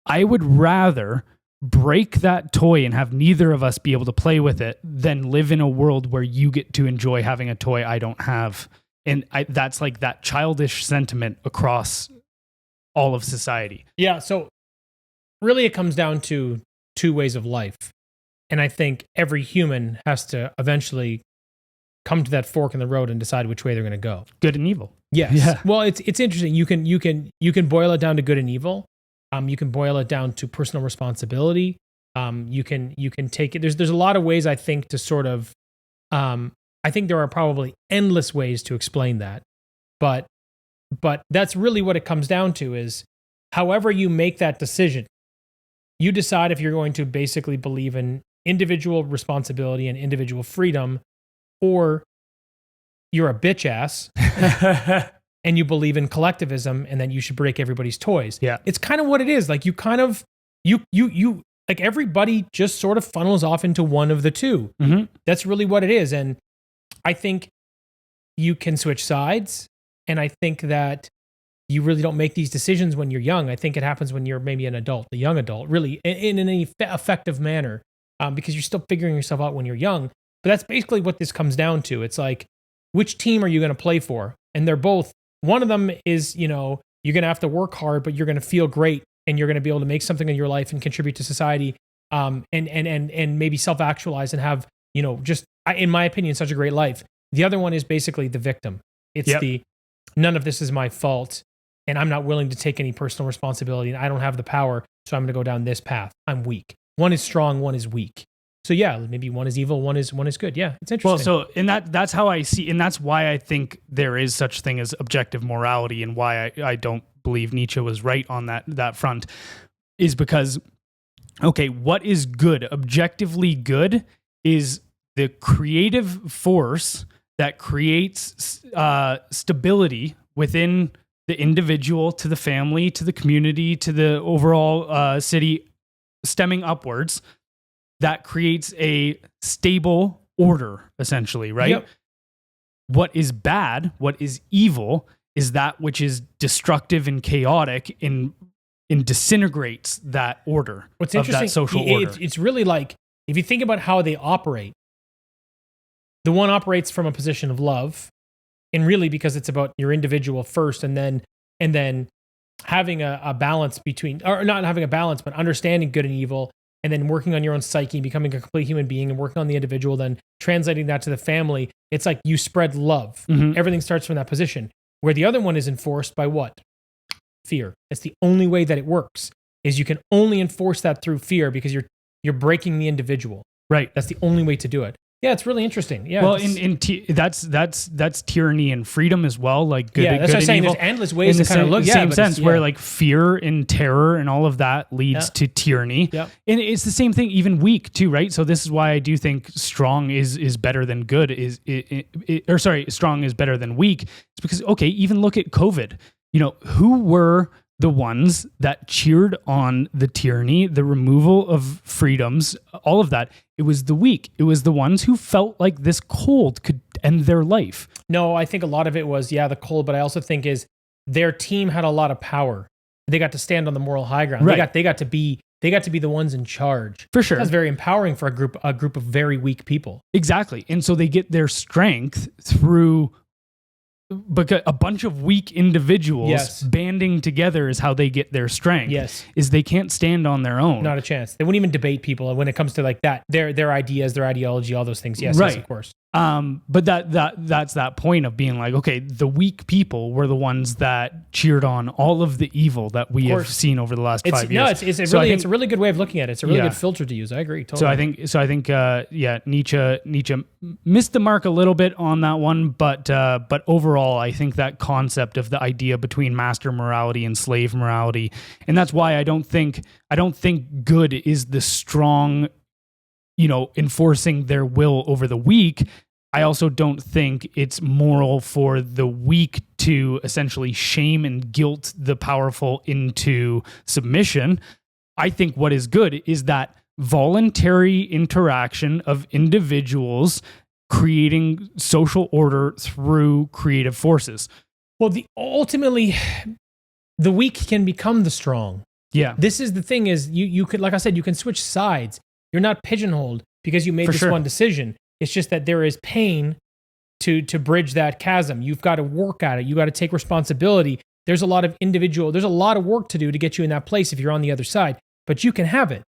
I would rather break that toy and have neither of us be able to play with it than live in a world where you get to enjoy having a toy I don't have. And that's like that childish sentiment across all of society. Yeah, so really it comes down to two ways of life. And I think every human has to eventually come to that fork in the road and decide which way they're going to go. Good and evil. Yes. Yeah. Well, it's interesting. You can boil it down to good and evil. You can boil it down to personal responsibility. You can take it. There's a lot of ways I think to sort of. I think there are probably endless ways to explain that, but that's really what it comes down to is however you make that decision, you decide if you're going to basically believe in individual responsibility and individual freedom, or you're a bitch ass and you believe in collectivism and then you should break everybody's toys. Yeah. It's kind of what it is. Like you kind of, you like everybody just sort of funnels off into one of the two. Mm-hmm. That's really what it is. And I think you can switch sides. And I think that you really don't make these decisions when you're young. I think it happens when you're maybe an adult, a young adult, really in an effective manner, because you're still figuring yourself out when you're young. But that's basically what this comes down to. It's like, which team are you going to play for? And they're both, one of them is, you're going to have to work hard, but you're going to feel great and you're going to be able to make something in your life and contribute to society, and maybe self-actualize and have, just, in my opinion, such a great life. The other one is basically the victim. It's none of this is my fault, and I'm not willing to take any personal responsibility, and I don't have the power, so I'm going to go down this path. I'm weak. One is strong, one is weak. So yeah, maybe one is evil, one is good. Yeah, it's interesting. Well, so and that's how I see, and that's why I think there is such thing as objective morality, and why I don't believe Nietzsche was right on that front, is because, okay, what is good? Objectively good is the creative force that creates stability within the individual, to the family, to the community, to the overall city, stemming upwards, that creates a stable order, essentially, right? Yep. What is bad, what is evil, is that which is destructive and chaotic and disintegrates that order. What's of interesting, that social order. It's really like, if you think about how they operate, the one operates from a position of love, and really because it's about your individual first, and then having a balance between, or not having a balance, but understanding good and evil, and then working on your own psyche, becoming a complete human being, and working on the individual, then translating that to the family. It's like you spread love. Mm-hmm. Everything starts from that position. Where the other one is enforced by what? Fear. It's the only way that it works, is you can only enforce that through fear, because you're breaking the individual. Right. That's the only way to do it. Yeah, it's really interesting. Yeah. Well, that's tyranny and freedom as well. Like good, that's good what I'm saying. evil. There's endless ways in to kind of look. The same sense, yeah. where like fear and terror and all of that leads to tyranny. Yeah. And it's the same thing, even weak too, right? So this is why I do think strong is better than good. Strong is better than weak. It's because, okay, even look at COVID. Who were the ones that cheered on the tyranny, the removal of freedoms, all of that? It was the weak. It was the ones who felt like this cold could end their life. No, I think a lot of it was, the cold, but I also think is their team had a lot of power. They got to stand on the moral high ground. Right. They got to be the ones in charge. For sure. That's very empowering for a group of very weak people. Exactly. And so they get their strength through, because a bunch of weak individuals banding together is how they get their strength. Yes. Is they can't stand on their own. Not a chance. They wouldn't even debate people when it comes to like that, their ideas, their ideology, all those things. Yes, right. Yes, of course. But that's that point of being like, okay, the weak people were the ones that cheered on all of the evil that we have seen over the last 5 years. No, it's a really good way of looking at it. It's a really good filter to use. I agree. Totally. So I think Nietzsche missed the mark a little bit on that one, but overall, I think that concept of the idea between master morality and slave morality, and that's why I don't think good is the strong, enforcing their will over the weak. I also don't think it's moral for the weak to essentially shame and guilt the powerful into submission. I think what is good is that voluntary interaction of individuals creating social order through creative forces. Well, ultimately, the weak can become the strong. Yeah. This is the thing is you could, like I said, you can switch sides. You're not pigeonholed because you made this one decision. It's just that there is pain to bridge that chasm. You've got to work at it. You got to take responsibility. There's a lot of work to do to get you in that place if you're on the other side, but you can have it.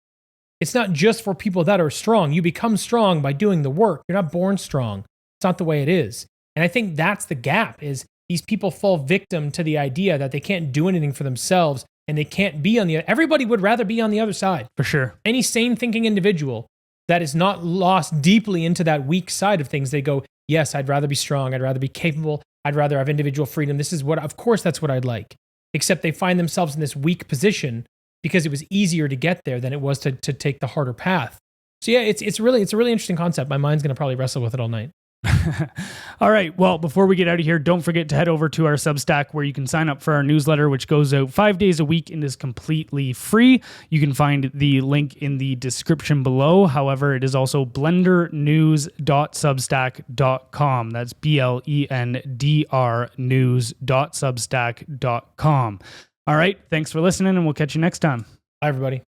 It's not just for people that are strong. You become strong by doing the work. You're not born strong. It's not the way it is. And I think that's the gap, is these people fall victim to the idea that they can't do anything for themselves and they can't be everybody would rather be on the other side. For sure. Any sane thinking individual that is not lost deeply into that weak side of things, they go, yes, I'd rather be strong. I'd rather be capable. I'd rather have individual freedom. Of course, that's what I'd like. Except they find themselves in this weak position because it was easier to get there than it was to take the harder path. So yeah, it's a really interesting concept. My mind's going to probably wrestle with it all night. All right. Well, before we get out of here, don't forget to head over to our Substack where you can sign up for our newsletter, which goes out 5 days a week and is completely free. You can find the link in the description below. However, it is also blendrnews.substack.com. That's BLENDR news.substack.com. All right. Thanks for listening, and we'll catch you next time. Bye, everybody.